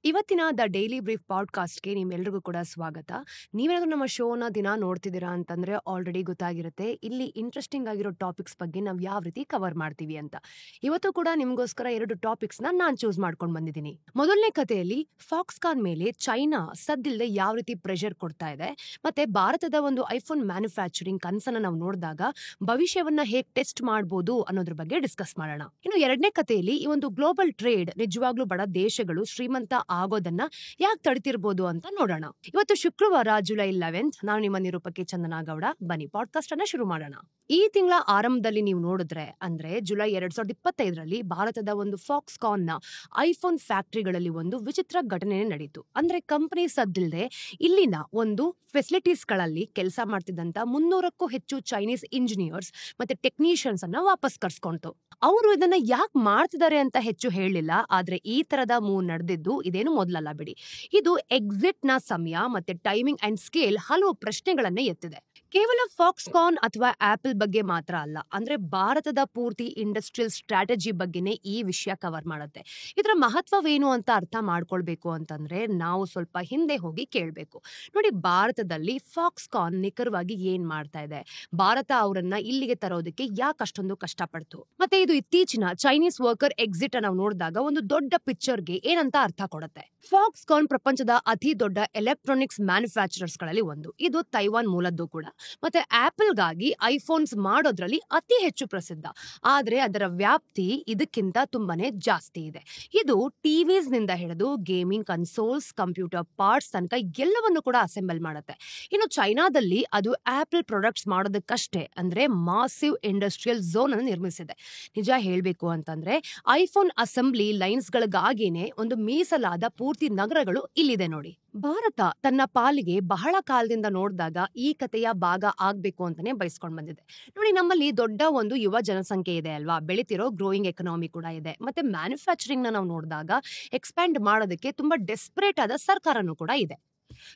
ಇವತ್ತಿನ the daily brief ಪಾಡ್ಕಾಸ್ಟ್‌ಗೆ ನಿಮ್ಮೆಲ್ರಿಗೂ ಕೂಡ ಸ್ವಾಗತ. ನೀವೇನಾದ್ರೂ ನಮ್ಮ ಶೋನ ದಿನ ನೋಡ್ತಿದ್ದೀರಾ ಅಂತಂದ್ರೆ ಆಲ್ರೆಡಿ ಗೊತ್ತಾಗಿರುತ್ತೆ. ಇಲ್ಲಿ ಇಂಟ್ರೆಸ್ಟಿಂಗ್ ಆಗಿರೋ ಟಾಪಿಕ್ಸ್ ಬಗ್ಗೆ ನಾವು ಯಾವ ರೀತಿ ಕವರ್ ಮಾಡ್ತೀವಿ ಅಂತ. ಇವತ್ತು ಕೂಡ ನಿಮಗೋಸ್ಕರ 2 ಟಾಪಿಕ್ಸ್‌ನ ನಾನು ಚೂಸ್ ಮಾಡ್ಕೊಂಡು ಬಂದಿದ್ದೀನಿ. ಮೊದಲನೇ ಕಥೆಯಲ್ಲಿ ಫಾಕ್ಸ್‌ಕಾನ್ ಮೇಲೆ ಚೈನಾ ಸದ್ದಿಲ್ಲದೆ ಯಾವ ರೀತಿ ಪ್ರೆಷರ್ ಕೊಡ್ತಾ ಇದೆ, ಮತ್ತೆ ಭಾರತದ ಒಂದು ಐಫೋನ್ ಮ್ಯಾನುಫ್ಯಾಕ್ಚರಿಂಗ್ ಕನಸನ್ನ ನಾವು ನೋಡಿದಾಗ ಭವಿಷ್ಯವನ್ನ ಹೇಗೆ ಟೆಸ್ಟ್ ಮಾಡ್ಬೋದು ಅನ್ನೋದ್ರ ಬಗ್ಗೆ ಡಿಸ್ಕಸ್ ಮಾಡೋಣ. ಇನ್ನು ಎರಡನೇ ಕಥೆಯಲ್ಲಿ ಈ ಒಂದು ಗ್ಲೋಬಲ್ ಟ್ರೇಡ್ ನಿಜವಾಗ್ಲೂ ಬಡ ದೇಶಗಳು ಶ್ರೀಮಂತ ಆಗೋದನ್ನ ಯಾಕೆ ತಡಿತಿರ್ಬೋದು ಅಂತ ನೋಡೋಣ. ಇವತ್ತು ಶುಕ್ರವಾರ ಜುಲೈ 11th. ನಾನು ನಿಮ್ಮ ನಿರೂಪಕಿ ಚಂದನಾ ಗೌಡ. ಬನ್ನಿ ಪಾಡ್ಕಾಸ್ಟ್ ಅನ್ನ ಶುರು ಮಾಡೋಣ. ಈ ತಿಂಗಳ ಆರಂಭದಲ್ಲಿ ನೀವು ನೋಡಿದ್ರೆ ಅಂದ್ರೆ ಜುಲೈ 2025ರಲ್ಲಿ ಭಾರತದ ಒಂದು ಫಾಕ್ಸ್ಕಾನ್ ನ ಐಫೋನ್ ಫ್ಯಾಕ್ಟರಿಗಳಲ್ಲಿ ಒಂದು ವಿಚಿತ್ರ ಘಟನೆ ನಡೀತು. ಅಂದ್ರೆ ಕಂಪನಿ ಸದ್ದಿಲ್ಲದೆ ಇಲ್ಲಿನ ಒಂದು ಫೆಸಿಲಿಟೀಸ್ ಗಳಲ್ಲಿ ಕೆಲಸ ಮಾಡ್ತಿದ್ದಂತ 300ಕ್ಕೂ ಹೆಚ್ಚು ಚೈನೀಸ್ ಇಂಜಿನಿಯರ್ಸ್ ಮತ್ತೆ ಟೆಕ್ನಿಷಿಯನ್ಸ್ ಅನ್ನ ವಾಪಸ್ ಕರ್ಸ್ಕೊಂತು. ಅವರು ಇದನ್ನ ಯಾಕೆ ಮಾಡ್ತಿದ್ದಾರೆ ಅಂತ ಹೆಚ್ಚು ಹೇಳಿಲ್ಲ. ಆದ್ರೆ ಈ ತರದ ಮೂವ್ ನಡೆದಿದ್ದು ಇದೇನು ಮೊದಲಲ್ಲ ಬಿಡಿ. ಇದು ಎಕ್ಸಿಟ್ ನ ಸಮಯ ಮತ್ತೆ ಟೈಮಿಂಗ್ ಅಂಡ್ ಸ್ಕೇಲ್ ಹಲವು ಪ್ರಶ್ನೆಗಳನ್ನೇ ಎತ್ತಿದೆ. ಕೇವಲ ಫಾಕ್ಸ್ಕಾನ್ ಅಥವಾ ಆಪಲ್ ಬಗ್ಗೆ ಮಾತ್ರ ಅಲ್ಲ, ಅಂದ್ರೆ ಭಾರತದ ಪೂರ್ತಿ ಇಂಡಸ್ಟ್ರಿಯಲ್ ಸ್ಟ್ರಾಟಜಿ ಬಗ್ಗೆನೇ ಈ ವಿಷಯ ಕವರ್ ಮಾಡುತ್ತೆ. ಇದರ ಮಹತ್ವವೇನು ಅಂತ ಅರ್ಥ ಮಾಡ್ಕೊಳ್ಬೇಕು ಅಂತಂದ್ರೆ ನಾವು ಸ್ವಲ್ಪ ಹಿಂದೆ ಹೋಗಿ ಕೇಳಬೇಕು. ನೋಡಿ, ಭಾರತದಲ್ಲಿ ಫಾಕ್ಸ್ಕಾನ್ ನಿಖರವಾಗಿ ಏನ್ ಮಾಡ್ತಾ ಇದೆ, ಭಾರತ ಅವರನ್ನ ಇಲ್ಲಿಗೆ ತರೋದಕ್ಕೆ ಯಾಕೆ ಅಷ್ಟೊಂದು ಕಷ್ಟಪಡ್ತು, ಮತ್ತೆ ಇದು ಇತ್ತೀಚಿನ ಚೈನೀಸ್ ವರ್ಕರ್ ಎಕ್ಸಿಟ್ ನಾವು ನೋಡಿದಾಗ ಒಂದು ದೊಡ್ಡ ಪಿಕ್ಚರ್ಗೆ ಏನಂತ ಅರ್ಥ ಕೊಡುತ್ತೆ. ಫಾಕ್ಸ್ಕಾನ್ ಪ್ರಪಂಚದ ಅತಿ ದೊಡ್ಡ ಎಲೆಕ್ಟ್ರಾನಿಕ್ಸ್ ಮ್ಯಾನುಫ್ಯಾಕ್ಚರರ್ಸ್ ಗಳಲ್ಲಿ ಒಂದು. ಇದು ತೈವಾನ್ ಮೂಲದ್ದು ಕೂಡ. ಮತ್ತೆ ಆಪಲ್ಗಾಗಿ ಐಫೋನ್ಸ್ ಮಾಡೋದ್ರಲ್ಲಿ ಅತಿ ಹೆಚ್ಚು ಪ್ರಸಿದ್ಧ. ಆದ್ರೆ ಅದರ ವ್ಯಾಪ್ತಿ ಇದಕ್ಕಿಂತ ತುಂಬಾನೇ ಜಾಸ್ತಿ ಇದೆ. ಇದು ಟಿವಿಸ್ ನಿಂದ ಹಿಡಿದು ಗೇಮಿಂಗ್ ಕನ್ಸೋಲ್ಸ್, ಕಂಪ್ಯೂಟರ್ ಪಾರ್ಟ್ಸ್ ತನಕ ಎಲ್ಲವನ್ನು ಕೂಡ ಅಸೆಂಬಲ್ ಮಾಡುತ್ತೆ. ಇನ್ನು ಚೈನಾದಲ್ಲಿ ಅದು ಆಪಲ್ ಪ್ರಾಡಕ್ಟ್ಸ್ ಮಾಡೋದಕ್ಕಷ್ಟೇ ಅಂದ್ರೆ ಮಾಸಿವ್ ಇಂಡಸ್ಟ್ರಿಯಲ್ ಝೋನ್ ಅನ್ನು ನಿರ್ಮಿಸಿದೆ. ನಿಜ ಹೇಳ್ಬೇಕು ಅಂತಂದ್ರೆ ಐಫೋನ್ ಅಸೆಂಬ್ಲಿ ಲೈನ್ಸ್ ಗಳಿಗಾಗಿನೇ ಒಂದು ಮೀಸಲಾದ ಪೂರ್ತಿ ನಗರಗಳು ಇಲ್ಲಿದೆ ನೋಡಿ. ಭಾರತ ತನ್ನ ಪಾಲಿಗೆ ಬಹಳ ಕಾಲದಿಂದ ನೋಡಿದಾಗ ಈ ಕಥೆಯ ಭಾಗ ಆಗ್ಬೇಕು ಅಂತಾನೆ ಬಯಸ್ಕೊಂಡ್ ಬಂದಿದೆ. ನೋಡಿ, ನಮ್ಮಲ್ಲಿ ದೊಡ್ಡ ಒಂದು ಯುವ ಜನಸಂಖ್ಯೆ ಇದೆ ಅಲ್ವಾ, ಬೆಳಿತಿರೋ ಗ್ರೋಯಿಂಗ್ ಎಕನಾಮಿ ಕೂಡ ಇದೆ. ಮತ್ತೆ ಮ್ಯಾನುಫ್ಯಾಕ್ಚರಿಂಗ್ ನಾವು ನೋಡಿದಾಗ ಎಕ್ಸ್ಪ್ಯಾಂಡ್ ಮಾಡೋದಕ್ಕೆ ತುಂಬಾ ಡೆಸ್ಪರೇಟ್ ಆದ ಸರ್ಕಾರನೂ ಕೂಡ ಇದೆ.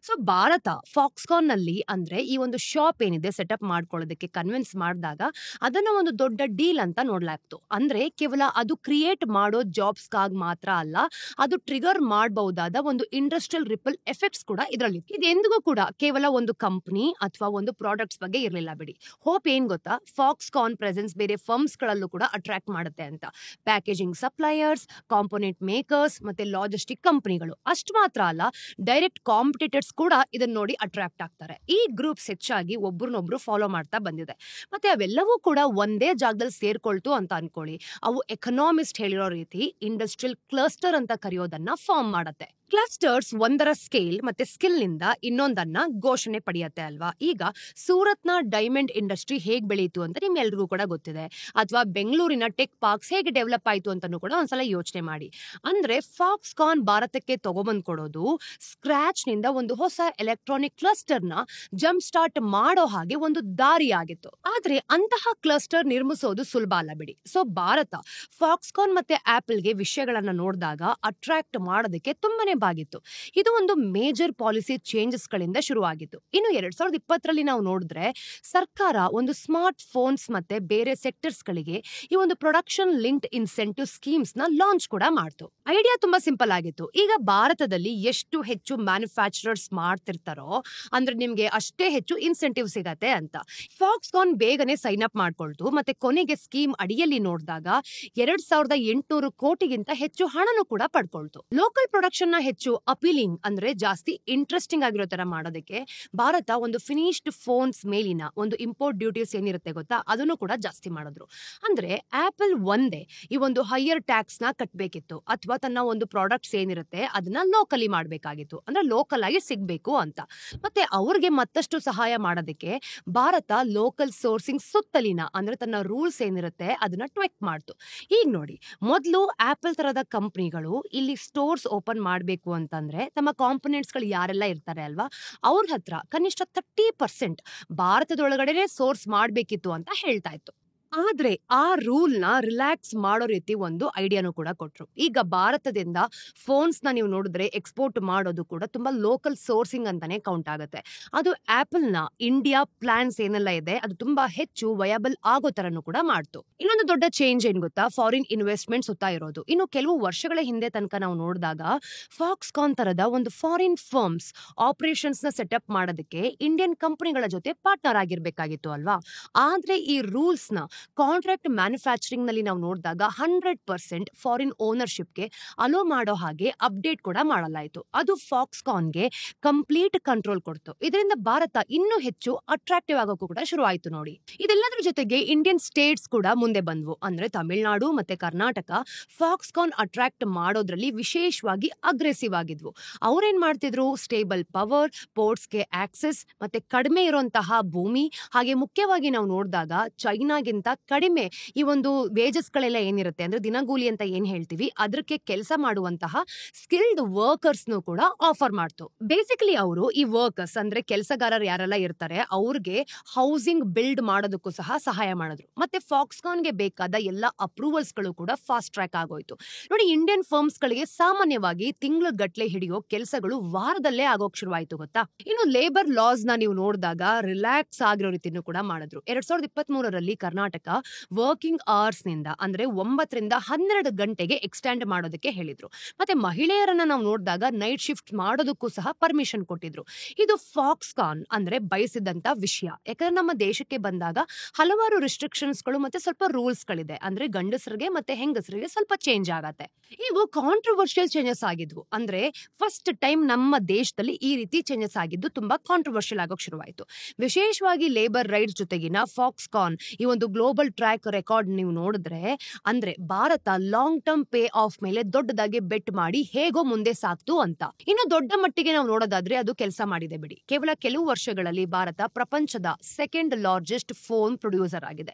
ಸೊ ಭಾರತ ಫಾಕ್ಸ್ಕಾನ್ ನಲ್ಲಿ ಅಂದ್ರೆ ಈ ಒಂದು ಶಾಪ್ ಏನಿದೆ ಸೆಟಪ್ ಮಾಡ್ಕೊಳ್ಳೋದಕ್ಕೆ ಕನ್ವಿನ್ಸ್ ಮಾಡಿದಾಗ ಅದನ್ನ ಒಂದು ದೊಡ್ಡ ಡೀಲ್ ಅಂತ ನೋಡ್ಲಾಗ್ತು. ಅಂದ್ರೆ ಕೇವಲ ಅದು ಕ್ರಿಯೇಟ್ ಮಾಡೋ ಜಾಬ್ಸ್ಗಾಗಿ ಮಾತ್ರ ಅಲ್ಲ, ಅದು ಟ್ರಿಗರ್ ಮಾಡಬಹುದಾದ ಒಂದು ಇಂಡಸ್ಟ್ರಿಯಲ್ ರಿಪಲ್ ಎಫೆಕ್ಟ್ಸ್ ಕೂಡ ಇದರಲ್ಲಿ. ಇದೆಂದಿಗೂ ಕೂಡ ಕೇವಲ ಒಂದು ಕಂಪನಿ ಅಥವಾ ಒಂದು ಪ್ರಾಡಕ್ಟ್ಸ್ ಬಗ್ಗೆ ಇರಲಿಲ್ಲ ಬಿಡಿ. ಹೋಪ್ ಏನ್ ಗೊತ್ತಾ, ಫಾಕ್ಸ್ಕಾನ್ ಪ್ರೆಸೆನ್ಸ್ ಬೇರೆ ಫರ್ಮ್ಸ್ ಗಳಲ್ಲೂ ಕೂಡ ಅಟ್ರಾಕ್ಟ್ ಮಾಡುತ್ತೆ ಅಂತ. ಪ್ಯಾಕೇಜಿಂಗ್ ಸಪ್ಲೈಯರ್ಸ್, ಕಾಂಪೋನೆಂಟ್ ಮೇಕರ್ಸ್ ಮತ್ತೆ ಲಾಜಿಸ್ಟಿಕ್ ಕಂಪನಿಗಳು. ಅಷ್ಟು ಮಾತ್ರ ಅಲ್ಲ, ಡೈರೆಕ್ಟ್ ಕಾಂಪಿಟೇಟರ್ಸ್ ಕೂಡ ಇದನ್ನ ನೋಡಿ ಅಟ್ರಾಕ್ಟ್ ಆಗ್ತಾರೆ. ಈ ಗ್ರೂಪ್ಸ್ ಹೆಚ್ಚಾಗಿ ಒಬ್ರನ್ನೊಬ್ರು ಫಾಲೋ ಮಾಡ್ತಾ ಬಂದಿದೆ. ಮತ್ತೆ ಅವೆಲ್ಲವೂ ಕೂಡ ಒಂದೇ ಜಾಗದಲ್ಲಿ ಸೇರ್ಕೊಳ್ತು ಅಂತ ಅನ್ಕೊಳ್ಳಿ. ಅವು ಎಕನಾಮಿಸ್ಟ್ ಹೇಳಿರೋ ರೀತಿ ಇಂಡಸ್ಟ್ರಿಯಲ್ ಕ್ಲಸ್ಟರ್ ಅಂತ ಕರೆಯೋದನ್ನ ಫಾರ್ಮ್ ಮಾಡತ್ತೆ. ಕ್ಲಸ್ಟರ್ಸ್ ಒಂದರ ಸ್ಕೇಲ್ ಮತ್ತೆ ಸ್ಕಿಲ್ ನಿಂದ ಇನ್ನೊಂದನ್ನ ಘೋಷಣೆ ಪಡೆಯತ್ತೆ ಅಲ್ವಾ. ಈಗ ಸೂರತ್ನ ಡೈಮಂಡ್ ಇಂಡಸ್ಟ್ರಿ ಹೇಗ್ ಬೆಳೀತು ಅಂತ ನಿಮ್ಗೆಲ್ರಿಗೂ ಕೂಡ ಗೊತ್ತಿದೆ. ಅಥವಾ ಬೆಂಗಳೂರಿನ ಟೆಕ್ ಪಾರ್ಕ್ಸ್ ಹೇಗೆ ಡೆವಲಪ್ ಆಯ್ತು ಅಂತಾನು ಕೂಡ ಒಂದ್ಸಲ ಯೋಚನೆ ಮಾಡಿ. ಅಂದ್ರೆ ಫಾಕ್ಸ್ಕಾನ್ ಭಾರತಕ್ಕೆ ತಗೊಬಂದ್ ಕೊಡೋದು ಸ್ಕ್ರಾಚ್ ನಿಂದ ಒಂದು ಹೊಸ ಎಲೆಕ್ಟ್ರಾನಿಕ್ ಕ್ಲಸ್ಟರ್ ನ ಜಂಪ್ ಸ್ಟಾರ್ಟ್ ಮಾಡೋ ಹಾಗೆ ಒಂದು ದಾರಿ ಆಗಿತ್ತು. ಆದ್ರೆ ಅಂತಹ ಕ್ಲಸ್ಟರ್ ನಿರ್ಮಿಸೋದು ಸುಲಭ ಅಲ್ಲ ಬಿಡಿ. ಸೊ ಭಾರತ ಫಾಕ್ಸ್ಕಾನ್ ಮತ್ತೆ ಆಪಲ್ಗೆ ವಿಷಯಗಳನ್ನ ನೋಡಿದಾಗ ಅಟ್ರಾಕ್ಟ್ ಮಾಡೋದಕ್ಕೆ ತುಂಬಾನೇ ಬಾಗಿತ್ತು. ಇದು ಒಂದು ಮೇಜರ್ ಪಾಲಿಸಿ ಚೇಂಜಸ್ ಗಳಿಂದ ಶುರುವಾಗಿತ್ತು. ಇನ್ನು 2020ರಲ್ಲಿ ನಾವು ನೋಡಿದ್ರೆ ಸರ್ಕಾರ ಒಂದು ಸ್ಮಾರ್ಟ್ ಫೋನ್ಸ್ ಮತ್ತೆ ಬೇರೆ ಸೆಕ್ಟರ್ಸ್ ಗಳಿಗೆ ಈ ಒಂದು ಪ್ರೊಡಕ್ಷನ್ ಲಿಂಕ್ಡ್ ಇನ್ಸೆಂಟಿವ್ ಸ್ಕೀಮ್ಸ್ ನ ಲಾಂಚ್ ಕೂಡ ಮಾಡ್ತು. ಐಡಿಯಾ ತುಂಬಾ ಸಿಂಪಲ್ ಆಗಿತ್ತು. ಈಗ ಭಾರತದಲ್ಲಿ ಎಷ್ಟು ಹೆಚ್ಚು ಮ್ಯಾನುಫ್ಯಾಕ್ಚರರ್ಸ್ ಮಾಡ್ತಿರ್ತಾರೋ ಅಂದ್ರೆ ನಿಮ್ಗೆ ಅಷ್ಟೇ ಹೆಚ್ಚು ಇನ್ಸೆಂಟಿವ್ ಸಿಗತ್ತೆ ಅಂತ. ಫಾಕ್ಸ್ಕಾನ್ ಬೇಗನೆ ಸೈನ್ ಅಪ್ ಮಾಡ್ಕೊಳ್ತು. ಮತ್ತೆ ಕೊನೆಗೆ ಸ್ಕೀಮ್ ಅಡಿಯಲ್ಲಿ ನೋಡಿದಾಗ 2800 ಕೋಟಿಗಿಂತ ಹೆಚ್ಚು ಹಣನೂ ಕೂಡ ಪಡ್ಕೊಳ್ತು. ಲೋಕಲ್ ಪ್ರೊಡಕ್ಷನ್ ನ ಹೆಚ್ಚು ಅಪೀಲಿಂಗ್ ಅಂದ್ರೆ ಜಾಸ್ತಿ ಇಂಟ್ರೆಸ್ಟಿಂಗ್ ಆಗಿರೋ ತರ ಮಾಡೋದಕ್ಕೆ ಭಾರತ ಒಂದು ಫಿನಿಶ್ಡ್ ಫೋನ್ಸ್ ಮೇಲಿನ ಒಂದು ಇಂಪೋರ್ಟ್ ಡ್ಯೂಟೀಸ್ ಏನಿರುತ್ತೆ ಗೊತ್ತಾ, ಅದನ್ನು ಕೂಡ ಜಾಸ್ತಿ ಮಾಡಿದ್ರು. ಅಂದ್ರೆ ಆಪಲ್ ಒಂದೇ ಈ ಒಂದು ಹೈಯರ್ ಟ್ಯಾಕ್ಸ್ ನ ಕಟ್ಬೇಕಿತ್ತು, ಅಥವಾ ತನ್ನ ಒಂದು ಪ್ರಾಡಕ್ಟ್ಸ್ ಏನಿರುತ್ತೆ ಅದನ್ನ ಲೋಕಲಿ ಮಾಡ್ಬೇಕಾಗಿತ್ತು, ಅಂದ್ರೆ ಲೋಕಲ್ ಆಗಿ ಸಿಗ್ಬೇಕು ಅಂತ. ಮತ್ತೆ ಅವ್ರಿಗೆ ಮತ್ತಷ್ಟು ಸಹಾಯ ಮಾಡೋದಕ್ಕೆ ಭಾರತ ಲೋಕಲ್ ಸೋರ್ಸಿಂಗ್ ಸುತ್ತಲಿನ ಅಂದ್ರೆ ತನ್ನ ರೂಲ್ಸ್ ಏನಿರುತ್ತೆ ಅದನ್ನ ಟ್ವೆಕ್ ಮಾಡ್ತು. ಈಗ ನೋಡಿ, ಮೊದಲು ಆಪಲ್ ತರದ ಕಂಪನಿಗಳು ಇಲ್ಲಿ ಸ್ಟೋರ್ಸ್ ಓಪನ್ ಮಾಡ್ಬೇಕು ಅಂತಂದ್ರೆ ತಮ್ಮ ಕಾಂಪೊನೆಂಟ್ಸ್ ಗಳು ಯಾರೆಲ್ಲ ಇರ್ತಾರೆ ಅಲ್ವಾ, ಅವ್ರ ಹತ್ರ ಕನಿಷ್ಠ 30% ಭಾರತದೊಳಗಡೆ ಸೋರ್ಸ್ ಮಾಡ್ಬೇಕಿತ್ತು ಅಂತ ಹೇಳ್ತಾ ಇತ್ತು. ಆದ್ರೆ ಆ ರೂಲ್ ನ ರಿಲ್ಯಾಕ್ಸ್ ಮಾಡೋ ರೀತಿ ಒಂದು ಐಡಿಯಾನು ಕೂಡ ಕೊಟ್ರು. ಈಗ ಭಾರತದಿಂದ ಫೋನ್ಸ್ ನ ನೀವು ನೋಡಿದ್ರೆ ಎಕ್ಸ್ಪೋರ್ಟ್ ಮಾಡೋದು ಕೂಡ ತುಂಬಾ ಲೋಕಲ್ ಸೋರ್ಸಿಂಗ್ ಅಂತಾನೆ ಕೌಂಟ್ ಆಗುತ್ತೆ. ಅದು ಆಪಲ್ ನ ಇಂಡಿಯಾ ಪ್ಲಾನ್ಸ್ ಏನೆಲ್ಲ ಇದೆ ಅದು ತುಂಬಾ ಹೆಚ್ಚು ವಯಬಲ್ ಆಗೋ ತರನು ಕೂಡ ಮಾಡ್ತು. ಇನ್ನೊಂದು ದೊಡ್ಡ ಚೇಂಜ್ ಏನ್ ಗೊತ್ತಾ, ಫಾರಿನ್ ಇನ್ವೆಸ್ಟ್ಮೆಂಟ್ ಸುತ್ತಾ ಇರೋದು. ಇನ್ನು ಕೆಲವು ವರ್ಷಗಳ ಹಿಂದೆ ತನಕ ನಾವು ನೋಡಿದಾಗ ಫಾಕ್ಸ್ಕಾನ್ ತರದ ಒಂದು ಫಾರಿನ್ ಫರ್ಮ್ಸ್ ಆಪರೇಷನ್ಸ್ ನ ಸೆಟಪ್ ಮಾಡೋದಕ್ಕೆ ಇಂಡಿಯನ್ ಕಂಪನಿಗಳ ಜೊತೆ ಪಾರ್ಟ್ನರ್ ಆಗಿರ್ಬೇಕಾಗಿತ್ತು ಅಲ್ವಾ. ಆದ್ರೆ ಈ ರೂಲ್ಸ್ ನ ಕಾಂಟ್ರಾಕ್ಟ್ ಮ್ಯಾನುಫ್ಯಾಕ್ಚರಿಂಗ್ ನಲ್ಲಿ ನಾವು ನೋಡಿದಾಗ 100% ಫಾರಿನ್ ಓನರ್ಶಿಪ್ಗೆ ಅಲೋ ಮಾಡೋ ಹಾಗೆ ಅಪ್ಡೇಟ್ ಕೂಡ ಮಾಡಲಾಯಿತು. ಅದು ಫಾಕ್ಸ್ಕಾನ್ಗೆ ಕಂಪ್ಲೀಟ್ ಕಂಟ್ರೋಲ್ ಕೊಡ್ತು. ಇದರಿಂದ ಭಾರತ ಇನ್ನೂ ಹೆಚ್ಚು ಅಟ್ರಾಕ್ಟಿವ್ ಆಗೋಕ್ಕೂ ಕೂಡ ಶುರು ಆಯ್ತು ನೋಡಿ. ಇದೆಲ್ಲದರ ಜೊತೆಗೆ ಇಂಡಿಯನ್ ಸ್ಟೇಟ್ಸ್ ಕೂಡ ಮುಂದೆ ಬಂದ್ವು. ಅಂದ್ರೆ ತಮಿಳುನಾಡು ಮತ್ತೆ ಕರ್ನಾಟಕ ಫಾಕ್ಸ್ಕಾನ್ ಅಟ್ರಾಕ್ಟ್ ಮಾಡೋದ್ರಲ್ಲಿ ವಿಶೇಷವಾಗಿ ಅಗ್ರೆಸಿವ್ ಆಗಿದ್ವು. ಅವ್ರೇನ್ ಮಾಡ್ತಿದ್ರು, ಸ್ಟೇಬಲ್ ಪವರ್, ಪೋರ್ಟ್ಸ್ಗೆ ಆಕ್ಸೆಸ್, ಮತ್ತೆ ಕಡಿಮೆ ಇರುವಂತಹ ಭೂಮಿ, ಹಾಗೆ ಮುಖ್ಯವಾಗಿ ನಾವು ನೋಡಿದಾಗ ಚೈನಾಗಿಂತ ಕಡಿಮೆ ಈ ಒಂದು ವೇಜಸ್ ಗಳೆಲ್ಲ ಏನಿರುತ್ತೆ ಅಂದ್ರೆ ದಿನಗೂಲಿ ಅಂತ ಏನ್ ಹೇಳ್ತೀವಿ ಅದಕ್ಕೆ ಕೆಲಸ ಮಾಡುವಂತಹ ಸ್ಕಿಲ್ಡ್ ವರ್ಕರ್ಸ್ ಕೂಡ ಆಫರ್ ಮಾಡ್ತು. ಬೇಸಿಕಲಿ ಅವರು ಈ ವರ್ಕರ್ಸ್ ಅಂದ್ರೆ ಕೆಲಸಗಾರರು ಯಾರೆಲ್ಲ ಇರ್ತಾರೆ ಅವ್ರಿಗೆ ಹೌಸಿಂಗ್ ಬಿಲ್ಡ್ ಮಾಡೋದಕ್ಕೂ ಸಹ ಸಹಾಯ ಮಾಡಿದ್ರು. ಮತ್ತೆ ಫಾಕ್ಸ್ಕಾನ್ಗೆ ಬೇಕಾದ ಎಲ್ಲ ಅಪ್ರೂವಲ್ಸ್ ಗಳು ಕೂಡ ಫಾಸ್ಟ್ ಟ್ರ್ಯಾಕ್ ಆಗೋಯ್ತು ನೋಡಿ. ಇಂಡಿಯನ್ ಫರ್ಮ್ಸ್ ಗಳಿಗೆ ಸಾಮಾನ್ಯವಾಗಿ ತಿಂಗಳ ಗಟ್ಲೆ ಹಿಡಿಯೋ ಕೆಲಸಗಳು ವಾರದಲ್ಲೇ ಆಗೋಕ್ ಶುರುವಾಯ್ತು ಗೊತ್ತಾ. ಇನ್ನು ಲೇಬರ್ ಲಾಸ್ ನ ನೀವು ನೋಡಿದಾಗ ರಿಲ್ಯಾಕ್ಸ್ ಆಗಿರೋ ರೀತಿನೂ ಕೂಡ ಮಾಡಿದ್ರು. 2023ರಲ್ಲಿ ಕರ್ನಾಟಕ ವರ್ಕಿಂಗ್ ಅವರ್ಸ್ ನಿಂದ ಅಂದ್ರೆ 9ರಿಂದ 12 ಗಂಟೆಗೆ ಎಕ್ಸ್ಟೆಂಡ್ ಮಾಡೋದಕ್ಕೆ ಹೇಳಿದ್ರು. ಮತ್ತೆ ಮಹಿಳೆಯರನ್ನ ನಾವು ನೋಡಿದಾಗ ನೈಟ್ ಶಿಫ್ಟ್ ಮಾಡೋದಕ್ಕೂ ಸಹ ಪರ್ಮಿಷನ್ ಕೊಟ್ಟಿದ್ರು. ಇದು ಫಾಕ್ಸ್ಕಾನ್ ಅಂದ್ರೆ ಬಯಸಿದಂತ ವಿಷಯ. ಯಾಕಂದ್ರೆ ನಮ್ಮ ದೇಶಕ್ಕೆ ಬಂದಾಗ ಹಲವಾರು ರಿಸ್ಟ್ರಿಕ್ಷನ್ಸ್ ಗಳು ಮತ್ತೆ ಸ್ವಲ್ಪ ರೂಲ್ಸ್ ಗಳಿದೆ. ಅಂದ್ರೆ ಗಂಡಸರಿಗೆ ಮತ್ತೆ ಹೆಂಗಸರಿಗೆ ಸ್ವಲ್ಪ ಚೇಂಜ್ ಆಗತ್ತೆ. ಇವು ಕಾಂಟ್ರವರ್ಷಿಯಲ್ ಚೇಂಜಸ್ ಆಗಿದ್ವು. ಅಂದ್ರೆ ಫಸ್ಟ್ ಟೈಮ್ ನಮ್ಮ ದೇಶದಲ್ಲಿ ಈ ರೀತಿ ಚೇಂಜಸ್ ಆಗಿದ್ದು ತುಂಬಾ ಕಾಂಟ್ರವರ್ಷಿಯಲ್ ಆಗೋಕ್ ಶುರುವಾಯಿತು. ವಿಶೇಷವಾಗಿ ಲೇಬರ್ ರೈಟ್ಸ್ ಜೊತೆಗಿನ ಫಾಕ್ಸ್ಕಾನ್ ಈ ಒಂದು ಗ್ಲೋಬಲ್ ಟ್ರ್ಯಾಕ್ ರೆಕಾರ್ಡ್ ನೀವು ನೋಡಿದ್ರೆ ಅಂದ್ರೆ Bharat long term pay of ಮೇಲೆ ದೊಡ್ಡದಾಗಿ ಬೆಟ್ ಮಾಡಿ ಹೇಗೋ ಮುಂದೆ ಸಾಕ್ತು ಅಂತ. ಇನ್ನು ದೊಡ್ಡ ಮಟ್ಟಿಗೆ ನಾವು ನೋಡೋದಾದ್ರೆ ಅದು ಕೆಲಸ ಮಾಡಿದೆ ಬಿಡಿ. ಕೇವಲ ಕೆಲವು ವರ್ಷಗಳಲ್ಲಿ ಭಾರತ ಪ್ರಪಂಚದ ಸೆಕೆಂಡ್ ಲಾರ್ಜೆಸ್ಟ್ ಫೋನ್ ಪ್ರೊಡ್ಯೂಸರ್ ಆಗಿದೆ.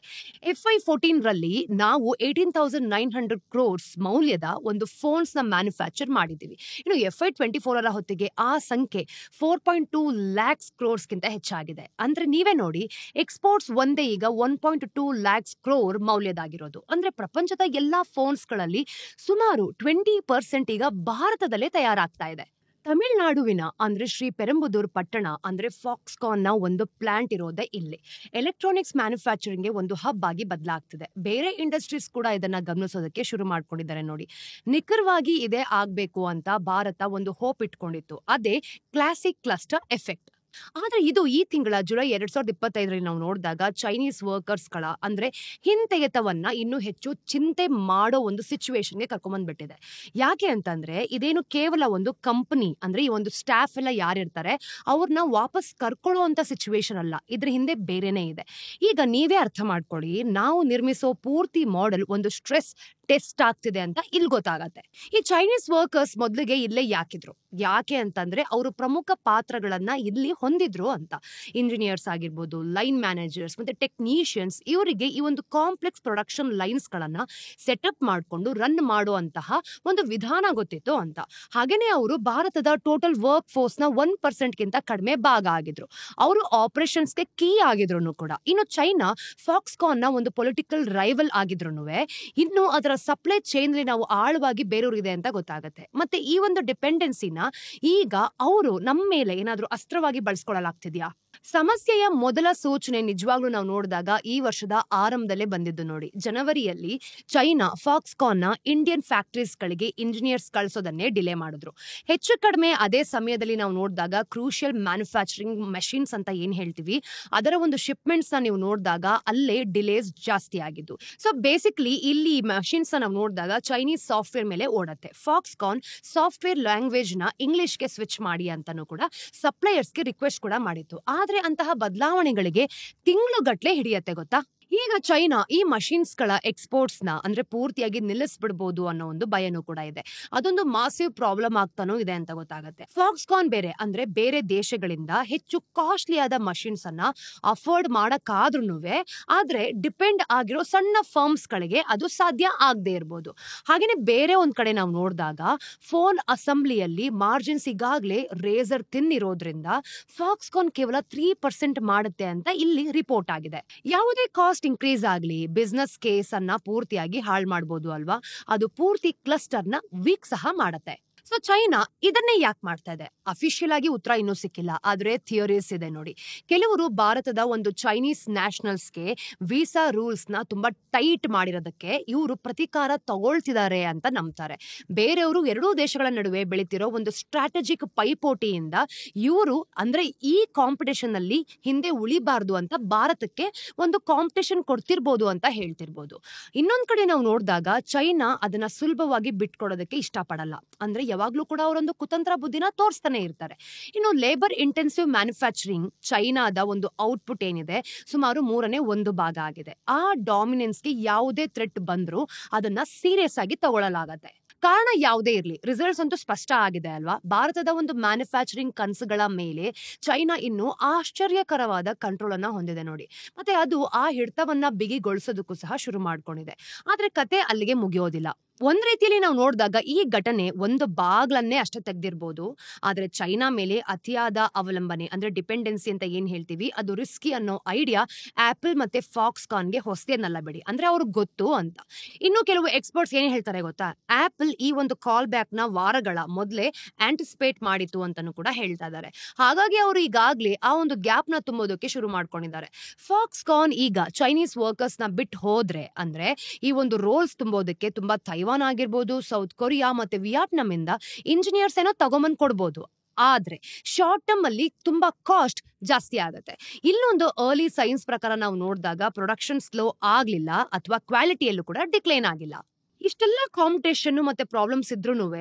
FY14 ರಲ್ಲಿ ನಾವು 18,900 crores ಮೌಲ್ಯದ ಒಂದು ಫೋನ್ಸ್ ನ ಮ್ಯಾನುಫ್ಯಾಕ್ಚರ್ ಮಾಡಿದ್ದೀವಿ. ಇನ್ನು FY24 ಹೊತ್ತಿಗೆ ಆ ಸಂಖ್ಯೆ 4.2 lakhs crores ಗಿಂತ ಹೆಚ್ಚಾಗಿದೆ. ಅಂದ್ರೆ ನೀವೇ ನೋಡಿ, ಎಕ್ಸ್ಪೋರ್ಟ್ಸ್ ಒಂದೇ ಈಗ 1.2 lakhs crore ಮೌಲ್ಯದಾಗಿರೋದು. ಅಂದ್ರೆ ಪ್ರಪಂಚದ ಎಲ್ಲಾ ಫೋನ್ಸ್ ಗಳಲ್ಲಿ ಸುಮಾರು 20% ಈಗ ಭಾರತದಲ್ಲೇ ತಯಾರಾಗ್ತಾ ಇದೆ. ತಮಿಳುನಾಡುವಿನ ಅಂದ್ರೆ ಶ್ರೀ ಪೆರಂಬುದೂರ್ ಪಟ್ಟಣ ಅಂದ್ರೆ ಫಾಕ್ಸ್ಕಾನ್ ನ ಒಂದು ಪ್ಲಾಂಟ್ ಇರೋದೇ ಇಲ್ಲಿ. ಎಲೆಕ್ಟ್ರಾನಿಕ್ಸ್ ಮ್ಯಾನುಫ್ಯಾಕ್ಚರಿಂಗ್ ಗೆ ಒಂದು ಹಬ್ ಆಗಿ ಬದಲಾಗ್ತಿದೆ. ಬೇರೆ ಇಂಡಸ್ಟ್ರೀಸ್ ಕೂಡ ಇದನ್ನ ಗಮನಿಸೋದಕ್ಕೆ ಶುರು ಮಾಡ್ಕೊಂಡಿದ್ದಾರೆ ನೋಡಿ. ನಿಖರವಾಗಿ ಇದೇ ಆಗ್ಬೇಕು ಅಂತ ಭಾರತ ಒಂದು ಹೋಪ್ ಇಟ್ಕೊಂಡಿತ್ತು. ಅದೇ ಕ್ಲಾಸಿಕ್ ಕ್ಲಸ್ಟರ್ ಎಫೆಕ್ಟ್. ಆದ್ರೆ ಇದು ಈ ತಿಂಗಳ ಜುಲೈ 2025ರಲ್ಲಿ ನಾವು ನೋಡಿದಾಗ ಚೈನೀಸ್ ವರ್ಕರ್ಸ್ ಗಳ ಅಂದ್ರೆ ಹಿಂತೆಗೆತವನ್ನ ಇನ್ನೂ ಹೆಚ್ಚು ಚಿಂತೆ ಮಾಡೋ ಒಂದು ಸಿಚುವೇಶನ್ಗೆ ಕರ್ಕೊಂಡ್ಬಂದ್ಬಿಟ್ಟಿದೆ. ಯಾಕೆ ಅಂತಂದ್ರೆ ಇದೇನು ಕೇವಲ ಒಂದು ಕಂಪನಿ ಅಂದ್ರೆ ಈ ಒಂದು ಸ್ಟಾಫ್ ಎಲ್ಲ ಯಾರಿರ್ತಾರೆ ಅವ್ರನ್ನ ವಾಪಸ್ ಕರ್ಕೊಳ್ಳುವಂತ ಸಿಚುವೇಶನ್ ಅಲ್ಲ, ಇದ್ರ ಹಿಂದೆ ಬೇರೆನೇ ಇದೆ. ಈಗ ನೀವೇ ಅರ್ಥ ಮಾಡ್ಕೊಳ್ಳಿ, ನಾವು ನಿರ್ಮಿಸೋ ಪೂರ್ತಿ ಮಾಡೆಲ್ ಒಂದು ಸ್ಟ್ರೆಸ್ ಟೆಸ್ಟ್ ಆಗ್ತಿದೆ ಅಂತ ಇಲ್ಲಿ ಗೊತ್ತಾಗತ್ತೆ. ಈ ಚೈನೀಸ್ ವರ್ಕರ್ಸ್ ಮೊದಲಿಗೆ ಇಲ್ಲೇ ಯಾಕೆ ಅಂತಂದ್ರೆ ಅವರು ಪ್ರಮುಖ ಪಾತ್ರಗಳನ್ನ ಇಲ್ಲಿ ಹೊಂದಿದ್ರು ಅಂತ. ಇಂಜಿನಿಯರ್ಸ್ ಆಗಿರ್ಬೋದು, ಲೈನ್ ಮ್ಯಾನೇಜರ್ಸ್ ಮತ್ತೆ ಟೆಕ್ನಿಷಿಯನ್ಸ್, ಇವರಿಗೆ ಈ ಒಂದು ಕಾಂಪ್ಲೆಕ್ಸ್ ಪ್ರೊಡಕ್ಷನ್ ಲೈನ್ಸ್ ಗಳನ್ನ ಸೆಟಪ್ ಮಾಡಿಕೊಂಡು ರನ್ ಮಾಡುವಂತಹ ಒಂದು ವಿಧಾನ ಗೊತ್ತಿತ್ತು ಅಂತ. ಹಾಗೇನೆ ಅವರು ಭಾರತದ ಟೋಟಲ್ ವರ್ಕ್ ಫೋರ್ಸ್ ನ 1% ಗಿಂತ ಕಡಿಮೆ ಭಾಗ ಆಗಿದ್ರು. ಅವರು ಆಪರೇಷನ್ಸ್ಗೆ ಕೀ ಆಗಿದ್ರು ಕೂಡ. ಇನ್ನು ಚೈನಾ ಫಾಕ್ಸ್ಕಾನ್ ನ ಒಂದು ಪೊಲಿಟಿಕಲ್ ರೈವಲ್ ಆಗಿದ್ರು ಇನ್ನು ಅದರ ಸಪ್ಲೈ ಚೈನ್ ನಾವು ಆಳವಾಗಿ ಬೇರೂರಿದೆ ಅಂತ ಗೊತ್ತಾಗುತ್ತೆ. ಮತ್ತೆ ಈ ಒಂದು ಡಿಪೆಂಡೆನ್ಸಿನ ಈಗ ಅವರು ನಮ್ಮ ಮೇಲೆ ಏನಾದ್ರೂ ಅಸ್ತ್ರವಾಗಿ ಬಳಸ್ಕೊಳ್ಳಲಾಗ್ತಿದ್ಯಾ? ಸಮಸ್ಯೆಯ ಮೊದಲ ಸೂಚನೆ ನಿಜವಾಗ್ಲೂ ನಾವು ನೋಡಿದಾಗ ಈ ವರ್ಷದ ಆರಂಭದಲ್ಲೇ ಬಂದಿದ್ದು ನೋಡಿ. ಜನವರಿಯಲ್ಲಿ ಚೈನಾ ಫಾಕ್ಸ್ಕಾನ್ ನ ಇಂಡಿಯನ್ ಫ್ಯಾಕ್ಟರೀಸ್ ಗಳಿಗೆ ಇಂಜಿನಿಯರ್ಸ್ ಕಳಿಸೋದನ್ನೇ ಡಿಲೇ ಮಾಡಿದ್ರು. ಹೆಚ್ಚು ಕಡಿಮೆ ಅದೇ ಸಮಯದಲ್ಲಿ ನಾವು ನೋಡಿದಾಗ ಕ್ರೂಷಿಯಲ್ ಮ್ಯಾನುಫ್ಯಾಕ್ಚರಿಂಗ್ ಮೆಷಿನ್ಸ್ ಅಂತ ಏನ್ ಹೇಳ್ತೀವಿ ಅದರ ಒಂದು ಶಿಪ್ಮೆಂಟ್ಸ್ ನ ನೀವು ನೋಡಿದಾಗ ಅಲ್ಲೇ ಡಿಲೇಸ್ ಜಾಸ್ತಿ ಆಗಿದ್ದು. ಸೊ ಬೇಸಿಕಲಿ ಇಲ್ಲಿ ಮಷಿನ್ಸ್ ನಾವು ನೋಡಿದಾಗ ಚೈನೀಸ್ ಸಾಫ್ಟ್ವೇರ್ ಮೇಲೆ ಓಡತ್ತೆ. ಫಾಕ್ಸ್ಕಾನ್ ಸಾಫ್ಟ್ವೇರ್ ಲ್ಯಾಂಗ್ವೇಜ್ ನ ಇಂಗ್ಲಿಷ್ಗೆ ಸ್ವಿಚ್ ಮಾಡಿ ಅಂತಾನು ಕೂಡ ಸಪ್ಲೈಯರ್ಸ್ಗೆ ರಿಕ್ವೆಸ್ಟ್ ಕೂಡ ಮಾಡಿತ್ತು. ಆದ್ರೆ ಅಂತಹ ಬದಲಾವಣೆಗಳಿಗೆ ತಿಂಗಳುಗಟ್ಲೆ ಹಿಡಿಯತ್ತೆ ಗೊತ್ತಾ. ಈಗ ಚೈನಾ ಈ ಮಷಿನ್ಸ್ ಗಳ ಎಕ್ಸ್ಪೋರ್ಟ್ಸ್ ನ ಅಂದ್ರೆ ಪೂರ್ತಿಯಾಗಿ ನಿಲ್ಲಿಸ್ಬಿಡ್ಬೋದು ಅನ್ನೋ ಒಂದು ಭಯನೂ ಕೂಡ ಇದೆ. ಅದೊಂದು ಮಾಸಿವ್ ಪ್ರಾಬ್ಲಮ್ ಆಗ್ತಾನೂ ಇದೆ ಅಂತ ಗೊತ್ತಾಗುತ್ತೆ. ಫಾಕ್ಸ್ಕಾನ್ ಬೇರೆ ಅಂದ್ರೆ ಬೇರೆ ದೇಶಗಳಿಂದ ಹೆಚ್ಚು ಕಾಸ್ಟ್ಲಿ ಆದ ಮಷಿನ್ಸ್ ಅನ್ನ ಅಫೋರ್ಡ್ ಮಾಡಕ್ಕಾದ್ರೂ ಆದ್ರೆ ಡಿಪೆಂಡ್ ಆಗಿರೋ ಸಣ್ಣ ಫರ್ಮ್ಸ್ ಗಳಿಗೆ ಅದು ಸಾಧ್ಯ ಆಗದೆ ಇರ್ಬೋದು. ಹಾಗೇನೆ ಬೇರೆ ಒಂದ್ ಕಡೆ ನಾವು ನೋಡಿದಾಗ ಫೋನ್ ಅಸೆಂಬ್ಲಿಯಲ್ಲಿ ಮಾರ್ಜಿನ್ಸ್ ಈಗಾಗಲೇ ರೇಸರ್ ತಿನ್ ಇರೋದ್ರಿಂದ ಫಾಕ್ಸ್ಕಾನ್ ಕೇವಲ 3% ಮಾಡುತ್ತೆ ಅಂತ ಇಲ್ಲಿ ರಿಪೋರ್ಟ್ ಆಗಿದೆ. ಯಾವುದೇ ಕಾಸ್ಟ್ ಕಾಸ್ಟ್ ಇನ್ಕ್ರೀಸ್ ಆಗ್ಲಿ ಬಿಸ್ನೆಸ್ ಕೇಸ್ ಅನ್ನ ಪೂರ್ತಿಯಾಗಿ ಹಾಳು ಮಾಡ್ಬೋದು ಅಲ್ವಾ. ಅದು ಪೂರ್ತಿ ಕ್ಲಸ್ಟರ್ ನ ವೀಕ್ ಸಹ ಮಾಡತ್ತೆ. ಸೊ ಚೈನಾ ಇದನ್ನೇ ಯಾಕೆ ಮಾಡ್ತಾ ಇದೆ? ಅಫಿಷಿಯಲ್ ಆಗಿ ಉತ್ತರ ಇನ್ನೂ ಸಿಕ್ಕಿಲ್ಲ, ಆದ್ರೆ ಥಿಯರೀಸ್ ಇದೆ ನೋಡಿ. ಕೆಲವರು ಭಾರತದ ಒಂದು ಚೈನೀಸ್ ನ್ಯಾಷನಲ್ಸ್ಗೆ ವೀಸಾ ರೂಲ್ಸ್ ನ ತುಂಬಾ ಟೈಟ್ ಮಾಡಿರೋದಕ್ಕೆ ಇವರು ಪ್ರತಿಕಾರ ತಗೊಳ್ತಿದ್ದಾರೆ ಅಂತ ನಂಬ್ತಾರೆ. ಬೇರೆಯವರು ಎರಡೂ ದೇಶಗಳ ನಡುವೆ ಬೆಳೀತಿರೋ ಒಂದು ಸ್ಟ್ರಾಟಜಿಕ್ ಪೈಪೋಟಿಯಿಂದ ಇವರು ಅಂದ್ರೆ ಈ ಕಾಂಪಿಟೇಷನ್ ಅಲ್ಲಿ ಹಿಂದೆ ಉಳಿಬಾರ್ದು ಅಂತ ಭಾರತಕ್ಕೆ ಒಂದು ಕಾಂಪಿಟೇಷನ್ ಕೊಡ್ತಿರ್ಬೋದು ಅಂತ ಹೇಳ್ತಿರ್ಬೋದು. ಇನ್ನೊಂದ್ ಕಡೆ ನಾವು ನೋಡಿದಾಗ ಚೈನಾ ಅದನ್ನ ಸುಲಭವಾಗಿ ಬಿಟ್ಕೊಡೋದಕ್ಕೆ ಇಷ್ಟಪಡಲ್ಲ. ಅಂದ್ರೆ ಯಾವಾಗ್ಲೂ ಕೂಡ ಅವರೊಂದು ಕುತಂತ್ರ ಬುದ್ಧಿನ ತೋರಿಸ್ತಾನೆ ಇರ್ತಾರೆ. ಇನ್ನು ಲೇಬರ್ ಇಂಟೆನ್ಸಿವ್ ಮ್ಯಾನುಫ್ಯಾಕ್ಚರಿಂಗ್ ಚೈನಾದ ಒಂದು ಔಟ್ಪುಟ್ ಏನಿದೆ ಸುಮಾರು 1/3 ಆಗಿದೆ. ಆ ಡಾಮಿನೆನ್ಸ್ಗೆ ಯಾವುದೇ ಥ್ರೆಟ್ ಬಂದ್ರೂ ಅದನ್ನ ಸೀರಿಯಸ್ ಆಗಿ ತಗೊಳ್ಳಲಾಗತ್ತೆ. ಕಾರಣ ಯಾವುದೇ ಇರ್ಲಿ, ರಿಸಲ್ಟ್ಸ್ ಅಂತೂ ಸ್ಪಷ್ಟ ಆಗಿದೆ ಅಲ್ವಾ. ಭಾರತದ ಒಂದು ಮ್ಯಾನುಫ್ಯಾಕ್ಚರಿಂಗ್ ಕನಸುಗಳ ಮೇಲೆ ಚೈನಾ ಇನ್ನು ಆಶ್ಚರ್ಯಕರವಾದ ಕಂಟ್ರೋಲ್ ಅನ್ನ ಹೊಂದಿದೆ ನೋಡಿ. ಮತ್ತೆ ಅದು ಆ ಹಿಡಿತವನ್ನ ಬಿಗಿಗೊಳಿಸೋದಕ್ಕೂ ಸಹ ಶುರು ಮಾಡ್ಕೊಂಡಿದೆ. ಆದ್ರೆ ಕತೆ ಅಲ್ಲಿಗೆ ಮುಗಿಯೋದಿಲ್ಲ. ಒಂದ್ ರೀತಿಯಲ್ಲಿ ನಾವು ನೋಡಿದಾಗ ಈ ಘಟನೆ ಒಂದು ಬಾಗ್ಲನ್ನೇ ಅಷ್ಟೇ ತೆಗ್ದಿರ್ಬೋದು. ಆದ್ರೆ ಚೈನಾ ಮೇಲೆ ಅತಿಯಾದ ಅವಲಂಬನೆ ಅಂದ್ರೆ ಡಿಪೆಂಡೆನ್ಸಿ ಅಂತ ಏನ್ ಹೇಳ್ತೀವಿ ಅದು ರಿಸ್ಕಿ ಅನ್ನೋ ಐಡಿಯಾ ಆಪಲ್ ಮತ್ತೆ ಫಾಕ್ಸ್ಕಾನ್ಗೆ ಹೊಸದೇನಲ್ಲ ಬಿಡಿ. ಅಂದ್ರೆ ಅವ್ರಿಗೆ ಗೊತ್ತು ಅಂತ. ಇನ್ನು ಕೆಲವು ಎಕ್ಸ್ಪರ್ಟ್ಸ್ ಏನ್ ಹೇಳ್ತಾರೆ ಗೊತ್ತಾ, ಆಪಲ್ ಈ ಒಂದು ಕಾಲ್ ಬ್ಯಾಕ್ ನ ವಾರಗಳ ಮೊದಲೇ ಆಂಟಿಸಿಪೇಟ್ ಮಾಡಿತ್ತು ಅಂತಾನು ಕೂಡ ಹೇಳ್ತಾ ಇದ್ದಾರೆ. ಹಾಗಾಗಿ ಅವರು ಈಗಾಗ್ಲೇ ಆ ಒಂದು ಗ್ಯಾಪ್ ನ ತುಂಬೋದಕ್ಕೆ ಶುರು ಮಾಡ್ಕೊಂಡಿದ್ದಾರೆ. ಫಾಕ್ಸ್ಕಾನ್ ಈಗ ಚೈನೀಸ್ ವರ್ಕರ್ಸ್ ನ ಬಿಟ್ಟು ಹೋದ್ರೆ ಅಂದ್ರೆ ಈ ಒಂದು ರೋಲ್ಸ್ ತುಂಬೋದಕ್ಕೆ ತುಂಬಾ ತೈವಾನ್ ಆಗಿರ್ಬೋದು, ಸೌತ್ ಕೊರಿಯಾ ಮತ್ತೆ ವಿಯಟ್ನಾಂ ಇಂದ ಇಂಜಿನಿಯರ್ಸ್ ಏನೋ ತಗೊಂಬಂದ್ ಕೊಡ್ಬೋದು. ಆದ್ರೆ ಶಾರ್ಟ್ ಟರ್ಮ್ ಅಲ್ಲಿ ತುಂಬಾ ಕಾಸ್ಟ್ ಜಾಸ್ತಿ ಆಗುತ್ತೆ. ಇಲ್ಲೊಂದು ಅರ್ಲಿ ಸೈನ್ಸ್ ಪ್ರಕಾರ ನಾವು ನೋಡಿದಾಗ ಪ್ರೊಡಕ್ಷನ್ ಸ್ಲೋ ಆಗ್ಲಿಲ್ಲ ಅಥವಾ ಕ್ವಾಲಿಟಿಯಲ್ಲೂ ಕೂಡ ಡಿಕ್ಲೈನ್ ಆಗಿಲ್ಲ. ಇಷ್ಟೆಲ್ಲ ಕಾಂಪಿಟೇಷನ್ ಮತ್ತೆ ಪ್ರಾಬ್ಲಮ್ಸ್ ಇದ್ರೂ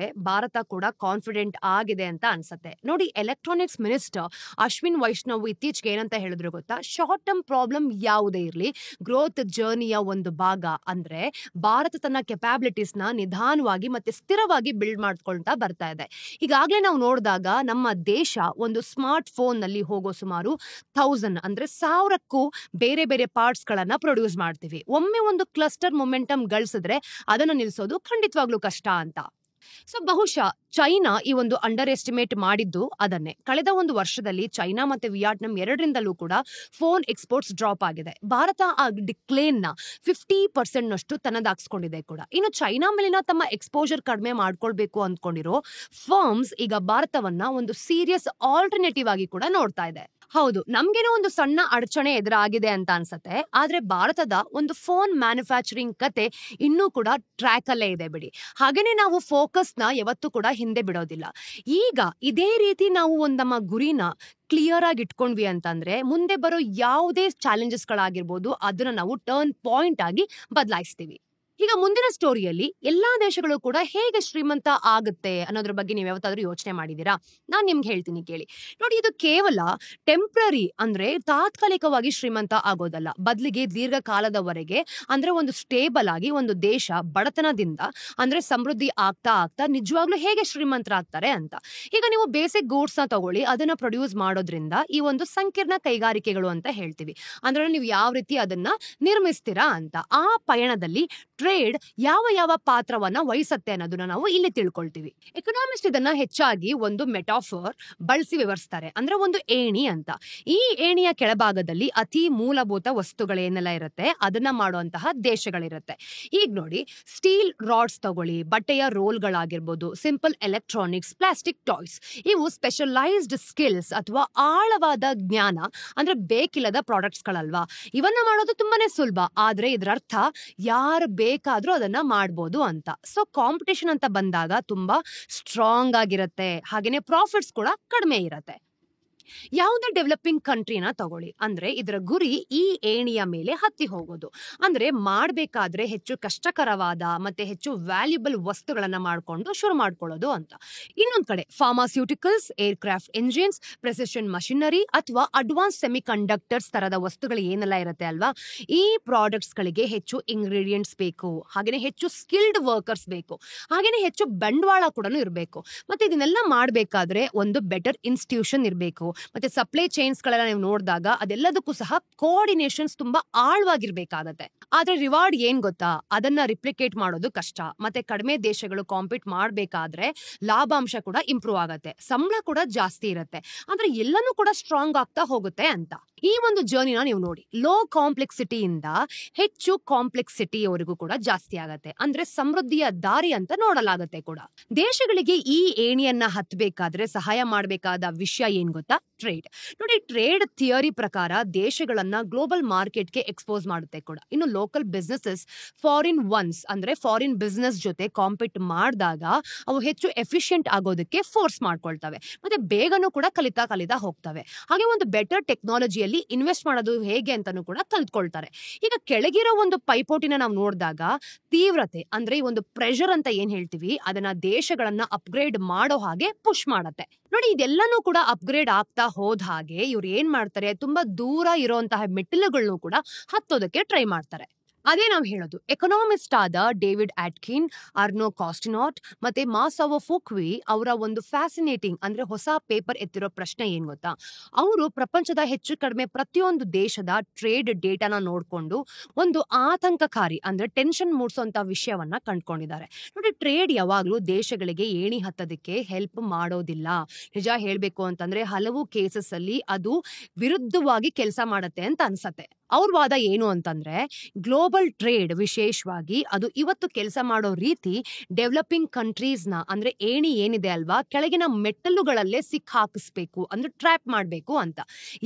ಭಾರತ ಕೂಡ ಕಾನ್ಫಿಡೆಂಟ್ ಆಗಿದೆ ಅಂತ ಅನ್ಸುತ್ತೆ ನೋಡಿ. ಎಲೆಕ್ಟ್ರಾನಿಕ್ಸ್ ಮಿನಿಸ್ಟರ್ ಅಶ್ವಿನ್ ವೈಷ್ಣವ್ ಇತ್ತೀಚೆಗೆ ಏನಂತ ಹೇಳಿದ್ರು ಗೊತ್ತಾ, ಶಾರ್ಟ್ ಟರ್ಮ್ ಪ್ರಾಬ್ಲಮ್ ಯಾವುದೇ ಇರಲಿ ಗ್ರೋತ್ ಜರ್ನಿಯ ಒಂದು ಭಾಗ. ಅಂದ್ರೆ ಭಾರತ ತನ್ನ ಕೆಪಾಬಿಲಿಟೀಸ್ ನ ನಿಧಾನವಾಗಿ ಮತ್ತೆ ಸ್ಥಿರವಾಗಿ ಬಿಲ್ಡ್ ಮಾಡ್ಕೊಳ್ತಾ ಬರ್ತಾ ಇದೆ. ಈಗಾಗಲೇ ನಾವು ನೋಡಿದಾಗ ನಮ್ಮ ದೇಶ ಒಂದು ಸ್ಮಾರ್ಟ್ ಫೋನ್ ನಲ್ಲಿ ಹೋಗೋ ಸುಮಾರು 1000 ಅಂದ್ರೆ 1000ಕ್ಕೂ ಬೇರೆ ಬೇರೆ ಪಾರ್ಟ್ಸ್ ಗಳನ್ನ ಪ್ರೊಡ್ಯೂಸ್ ಮಾಡ್ತೀವಿ. ಒಮ್ಮೆ ಒಂದು ಕ್ಲಸ್ಟರ್ ಮೊಮೆಂಟಮ್ ಗಳಿಸಿದ್ರೆ ಅದನ್ನ ನಿಲ್ಲಿಸೋದು ಖಂಡಿತವಾಗ್ಲೂ ಕಷ್ಟ ಅಂತ. ಸೊ ಬಹುಶಃ ಚೈನಾ ಈ ಒಂದು ಅಂಡರ್ ಎಸ್ಟಿಮೇಟ್ ಮಾಡಿದ್ದು ಅದನ್ನೇ. ಕಳೆದ ಒಂದು ವರ್ಷದಲ್ಲಿ ಚೈನಾ ಮತ್ತೆ ವಿಯಟ್ನಾಂ ಎರಡರಿಂದಲೂ ಕೂಡ ಫೋನ್ ಎಕ್ಸ್ಪೋರ್ಟ್ಸ್ ಡ್ರಾಪ್ ಆಗಿದೆ. ಭಾರತ ಆ ಡಿಕ್ಲೇನ್ ನ 50% ನಷ್ಟು ತನ್ನದಾಗಿಸ್ಕೊಂಡಿದೆ ಕೂಡ. ಇನ್ನು ಚೈನಾ ಮೇಲಿನ ತಮ್ಮ ಎಕ್ಸ್ಪೋಜರ್ ಕಡಿಮೆ ಮಾಡ್ಕೊಳ್ಬೇಕು ಅಂದ್ಕೊಂಡಿರೋ ಫರ್ಮ್ಸ್ ಈಗ ಭಾರತವನ್ನ ಒಂದು ಸೀರಿಯಸ್ ಆಲ್ಟರ್ನೇಟಿವ್ ಆಗಿ ಕೂಡ ನೋಡ್ತಾ ಇದೆ. ಹೌದು, ನಮ್ಗೇನೋ ಒಂದು ಸಣ್ಣ ಅಡಚಣೆ ಎದುರಾಗಿದೆ ಅಂತ ಅನ್ಸತ್ತೆ. ಆದ್ರೆ ಭಾರತದ ಒಂದು ಫೋನ್ ಮ್ಯಾನುಫ್ಯಾಕ್ಚರಿಂಗ್ ಕತೆ ಇನ್ನೂ ಕೂಡ ಟ್ರ್ಯಾಕ್ ಅಲ್ಲೇ ಇದೆ ಬಿಡಿ. ಹಾಗೇನೆ ನಾವು ಫೋಕಸ್ ನ ಯಾವತ್ತೂ ಕೂಡ ಹಿಂದೆ ಬಿಡೋದಿಲ್ಲ. ಈಗ ಇದೇ ರೀತಿ ನಾವು ನಮ್ಮ ಗುರಿನ ಕ್ಲಿಯರ್ ಆಗಿ ಇಟ್ಕೊಂಡ್ವಿ ಅಂತಂದ್ರೆ ಮುಂದೆ ಬರೋ ಯಾವುದೇ ಚಾಲೆಂಜಸ್ ಗಳಾಗಿರ್ಬೋದು ಅದನ್ನ ನಾವು ಟರ್ನ್ ಪಾಯಿಂಟ್ ಆಗಿ ಬದಲಾಯಿಸ್ತೀವಿ. ಈಗ ಮುಂದಿನ ಸ್ಟೋರಿಯಲ್ಲಿ ಎಲ್ಲಾ ದೇಶಗಳು ಕೂಡ ಹೇಗೆ ಶ್ರೀಮಂತ ಆಗುತ್ತೆ ಅನ್ನೋದ್ರ ಬಗ್ಗೆ ನೀವು ಯಾವತ್ತಾದ್ರೂ ಯೋಚನೆ ಮಾಡಿದೀರಾ? ನಾನ್ ನಿಮ್ಗೆ ಹೇಳ್ತೀನಿ ಕೇಳಿ. ನೋಡಿ, ಇದು ಕೇವಲ ಟೆಂಪ್ರರಿ ಅಂದ್ರೆ ತಾತ್ಕಾಲಿಕವಾಗಿ ಶ್ರೀಮಂತ ಆಗೋದಲ್ಲ, ಬದಲಿಗೆ ದೀರ್ಘಕಾಲದವರೆಗೆ ಅಂದ್ರೆ ಒಂದು ಸ್ಟೇಬಲ್ ಆಗಿ ಒಂದು ದೇಶ ಬಡತನದಿಂದ ಅಂದ್ರೆ ಸಮೃದ್ಧಿ ಆಗ್ತಾ ಆಗ್ತಾ ನಿಜವಾಗ್ಲೂ ಹೇಗೆ ಶ್ರೀಮಂತರಾಗ್ತಾರೆ ಅಂತ. ಈಗ ನೀವು ಬೇಸಿಕ್ ಗೂಡ್ಸ್ ನ ತಗೊಳ್ಳಿ, ಅದನ್ನ ಪ್ರೊಡ್ಯೂಸ್ ಮಾಡೋದ್ರಿಂದ ಈ ಒಂದು ಸಂಕೀರ್ಣ ಕೈಗಾರಿಕೆಗಳು ಅಂತ ಹೇಳ್ತೀವಿ. ಅಂದ್ರೆ ನೀವು ಯಾವ ರೀತಿ ಅದನ್ನ ನಿರ್ಮಿಸ್ತೀರಾ ಅಂತ. ಆ ಪಯಣದಲ್ಲಿ ಟ್ರೇಡ್ ಯಾವ ಯಾವ ಪಾತ್ರವನ್ನ ವಹಿಸುತ್ತೆ ಅನ್ನೋದನ್ನ ನಾವು ಇಲ್ಲಿ ತಿಳ್ಕೊಳ್ತೀವಿ. ಎಕನಾಮಿಸ್ಟ್ ಇದನ್ನ ಹೆಚ್ಚಾಗಿ ಒಂದು ಮೆಟಾಫರ್ ಬಳಸಿ ವಿವರಿಸ್ತಾರೆ, ಅಂದ್ರೆ ಒಂದು ಏಣಿ ಅಂತ. ಈ ಏಣಿಯ ಕೆಳಭಾಗದಲ್ಲಿ ಅತಿ ಮೂಲಭೂತ ವಸ್ತುಗಳೇನೆಲ್ಲ ಇರುತ್ತೆ ಅದನ್ನ ಮಾಡುವಂತಹ ದೇಶಗಳಿರುತ್ತೆ. ಈಗ ನೋಡಿ, ಸ್ಟೀಲ್ ರಾಡ್ಸ್ ತಗೊಳ್ಳಿ, ಬಟ್ಟೆಯ ರೋಲ್ಗಳಾಗಿರ್ಬೋದು, ಸಿಂಪಲ್ ಎಲೆಕ್ಟ್ರಾನಿಕ್ಸ್, ಪ್ಲಾಸ್ಟಿಕ್ ಟಾಯ್ಸ್, ಇವು ಸ್ಪೆಷಲೈಸ್ಡ್ ಸ್ಕಿಲ್ಸ್ ಅಥವಾ ಆಳವಾದ ಜ್ಞಾನ ಅಂದ್ರೆ ಬೇಕಿಲ್ಲದ ಪ್ರಾಡಕ್ಟ್ಸ್ ಗಳಲ್ವಾ. ಇವನ್ನ ಮಾಡೋದು ತುಂಬಾನೇ ಸುಲಭ, ಆದ್ರೆ ಇದರ ಅರ್ಥ ಯಾರು ಬೇಕಾದ್ರೂ ಅದನ್ನ ಮಾಡ್ಬೋದು ಅಂತ. ಸೊ ಕಾಂಪಿಟೇಷನ್ ಅಂತ ಬಂದಾಗ ತುಂಬಾ ಸ್ಟ್ರಾಂಗ್ ಆಗಿರತ್ತೆ, ಹಾಗೇನೆ ಪ್ರಾಫಿಟ್ಸ್ ಕೂಡ ಕಡಿಮೆ ಇರತ್ತೆ. ಯಾವುದೇ ಡೆವಲಪಿಂಗ್ ಕಂಟ್ರಿನ ತಗೊಳ್ಳಿ, ಅಂದ್ರೆ ಇದರ ಗುರಿ ಈ ಏಣಿಯ ಮೇಲೆ ಹತ್ತಿ ಹೋಗೋದು. ಅಂದ್ರೆ ಮಾಡ್ಬೇಕಾದ್ರೆ ಹೆಚ್ಚು ಕಷ್ಟಕರವಾದ ಮತ್ತೆ ಹೆಚ್ಚು ವ್ಯಾಲ್ಯೂಬಲ್ ವಸ್ತುಗಳನ್ನ ಮಾಡ್ಕೊಂಡು ಶುರು ಮಾಡ್ಕೊಳ್ಳೋದು ಅಂತ. ಇನ್ನೊಂದ್ ಕಡೆ pharmaceuticals, aircraft engines, precision machinery ಅಥವಾ ಅಡ್ವಾನ್ಸ್ ಸೆಮಿ ಕಂಡಕ್ಟರ್ಸ್ ತರದ ವಸ್ತುಗಳು ಏನೆಲ್ಲ ಇರುತ್ತೆ ಅಲ್ವಾ, ಈ ಪ್ರಾಡಕ್ಟ್ಸ್ ಗಳಿಗೆ ಹೆಚ್ಚು ಇಂಗ್ರೀಡಿಯೆಂಟ್ಸ್ ಬೇಕು, ಹಾಗೇನೆ ಹೆಚ್ಚು ಸ್ಕಿಲ್ಡ್ ವರ್ಕರ್ಸ್ ಬೇಕು, ಹಾಗೇನೆ ಹೆಚ್ಚು ಬಂಡವಾಳ ಕೂಡ ಇರಬೇಕು. ಮತ್ತೆ ಇದನ್ನೆಲ್ಲ ಮಾಡ್ಬೇಕಾದ್ರೆ ಒಂದು ಬೆಟರ್ ಇನ್ಸ್ಟಿಟ್ಯೂಷನ್ ಇರಬೇಕು. ಮತ್ತೆ ಸಪ್ಲೈ ಚೈನ್ಸ್ ಗಳೆಲ್ಲ ನೀವು ನೋಡಿದಾಗ ಅದೆಲ್ಲದಕ್ಕೂ ಸಹ ಕೋಆರ್ಡಿನೇಷನ್ಸ್ ತುಂಬಾ ಆಳವಾಗಿರ್ಬೇಕಾಗತ್ತೆ. ಆದ್ರೆ ರಿವಾರ್ಡ್ ಏನ್ ಗೊತ್ತಾ, ಅದನ್ನ ರಿಪ್ಲಿಕೇಟ್ ಮಾಡೋದು ಕಷ್ಟ. ಮತ್ತೆ ಕಡಿಮೆ ದೇಶಗಳು ಕಾಂಪೀಟ್ ಮಾಡ್ಬೇಕಾದ್ರೆ ಲಾಭಾಂಶ ಕೂಡ ಇಂಪ್ರೂವ್ ಆಗತ್ತೆ, ಸಂಬಳ ಕೂಡ ಜಾಸ್ತಿ ಇರುತ್ತೆ, ಅಂದ್ರೆ ಎಲ್ಲನೂ ಕೂಡ ಸ್ಟ್ರಾಂಗ್ ಆಗ್ತಾ ಹೋಗುತ್ತೆ ಅಂತ. ಈ ಒಂದು ಜರ್ನಿನ ನೀವು ನೋಡಿ, ಲೋ ಕಾಂಪ್ಲೆಕ್ಸಿಟಿಯಿಂದ ಹೆಚ್ಚು ಕಾಂಪ್ಲೆಕ್ಸಿಟಿಯವರೆಗೂ ಕೂಡ ಜಾಸ್ತಿ ಆಗತ್ತೆ. ಅಂದ್ರೆ ಸಮೃದ್ಧಿಯ ದಾರಿ ಅಂತ ನೋಡಲಾಗತ್ತೆ ಕೂಡ. ದೇಶಗಳಿಗೆ ಈ ಏಣಿಯನ್ನ ಹತ್ತಬೇಕಾದ್ರೆ ಸಹಾಯ ಮಾಡಬೇಕಾದ ವಿಷಯ ಏನ್ ಗೊತ್ತಾ? ಟ್ರೇಡ್. ನೋಡಿ, ಟ್ರೇಡ್ ಥಿಯರಿ ಪ್ರಕಾರ ದೇಶಗಳನ್ನ ಗ್ಲೋಬಲ್ ಮಾರ್ಕೆಟ್ಗೆ ಎಕ್ಸ್ಪೋಸ್ ಮಾಡುತ್ತೆ ಕೂಡ. ಇನ್ನು ಲೋಕಲ್ ಬಿಸ್ನೆಸಸ್ ಫಾರಿನ್ ಒನ್ಸ್ ಅಂದ್ರೆ ಫಾರಿನ್ ಬಿಸ್ನೆಸ್ ಜೊತೆ ಕಾಂಪೀಟ್ ಮಾಡಿದಾಗ ಅವು ಹೆಚ್ಚು ಎಫಿಷಿಯಂಟ್ ಆಗೋದಕ್ಕೆ ಫೋರ್ಸ್ ಮಾಡ್ಕೊಳ್ತವೆ, ಮತ್ತೆ ಬೇಗನೂ ಕೂಡ ಕಲಿತಾ ಹೋಗ್ತವೆ. ಹಾಗೆ ಒಂದು ಬೆಟರ್ ಟೆಕ್ನಾಲಜಿಯಲ್ಲಿ ಇನ್ವೆಸ್ಟ್ ಮಾಡೋದು ಹೇಗೆ ಅಂತಾನು ಕೂಡ ಕಲ್ತ್ಕೊಳ್ತಾರೆ. ಈಗ ಕೆಳಗಿರೋ ಒಂದು ಪೈಪೋಟಿನ ನಾವು ನೋಡಿದಾಗ ತೀವ್ರತೆ ಅಂದ್ರೆ ಈ ಒಂದು ಪ್ರೆಷರ್ ಅಂತ ಏನ್ ಹೇಳ್ತೀವಿ, ಅದನ್ನ ದೇಶಗಳನ್ನ ಅಪ್ಗ್ರೇಡ್ ಮಾಡೋ ಹಾಗೆ ಪುಷ್ ಮಾಡತ್ತೆ. ನೋಡಿ, ಇದೆಲ್ಲನೂ ಕೂಡ ಅಪ್ಗ್ರೇಡ್ ಆಗ್ತಾ ಹೋದ ಹಾಗೆ ಇವ್ರು ಏನ್ ಮಾಡ್ತಾರೆ, ತುಂಬಾ ದೂರ ಇರುವಂತಹ ಮೆಟ್ಟಿಲುಗಳನ್ನು ಕೂಡ ಹತ್ತೋದಕ್ಕೆ ಟ್ರೈ ಮಾಡ್ತಾರೆ. ಅದೇ ನಾವು ಹೇಳೋದು. ಎಕನಾಮಿಸ್ಟ್ ಆದ ಡೇವಿಡ್ ಆಟ್ಕಿನ್, ಅರ್ನೋ ಕಾಸ್ಟಿನಾಟ್ ಮತ್ತೆ ಮಾಸವೋ ಫುಕ್ವಿ ಅವರ ಒಂದು ಫ್ಯಾಸಿನೇಟಿಂಗ್ ಅಂದ್ರೆ ಹೊಸ ಪೇಪರ್ ಎತ್ತಿರೋ ಪ್ರಶ್ನೆ ಏನ್ ಗೊತ್ತಾ, ಅವರು ಪ್ರಪಂಚದ ಹೆಚ್ಚು ಕಡಿಮೆ ಪ್ರತಿಯೊಂದು ದೇಶದ ಟ್ರೇಡ್ ಡೇಟಾನ ನೋಡ್ಕೊಂಡು ಒಂದು ಆತಂಕಕಾರಿ ಅಂದ್ರೆ ಟೆನ್ಷನ್ ಮೂಡಿಸುವಂತ ವಿಷಯವನ್ನ ಕಂಡ್ಕೊಂಡಿದ್ದಾರೆ. ನೋಡಿ, ಟ್ರೇಡ್ ಯಾವಾಗ್ಲೂ ದೇಶಗಳಿಗೆ ಏಣಿ ಹತ್ತೋದಕ್ಕೆ ಹೆಲ್ಪ್ ಮಾಡೋದಿಲ್ಲ. ನಿಜ ಹೇಳ್ಬೇಕು ಅಂತಂದ್ರೆ ಹಲವು ಕೇಸಸ್ ಅಲ್ಲಿ ಅದು ವಿರುದ್ಧವಾಗಿ ಕೆಲಸ ಮಾಡತ್ತೆ ಅಂತ ಅನ್ಸತ್ತೆ. ಅವ್ರ ವಾದ ಏನು ಅಂತಂದ್ರೆ, ಗ್ಲೋಬಲ್ ಟ್ರೇಡ್ ವಿಶೇಷವಾಗಿ ಅದು ಇವತ್ತು ಕೆಲಸ ಮಾಡೋ ರೀತಿ ಡೆವಲಪಿಂಗ್ ಕಂಟ್ರೀಸ್ ನ ಅಂದ್ರೆ ಏಣಿ ಏನಿದೆ ಅಲ್ವಾ, ಕೆಳಗಿನ ಮೆಟ್ಟಲುಗಳಲ್ಲೇ ಹಾಕಿಸ್ಬೇಕು ಅಂದ್ರೆ ಟ್ರ್ಯಾಪ್ ಮಾಡ್ಬೇಕು ಅಂತ.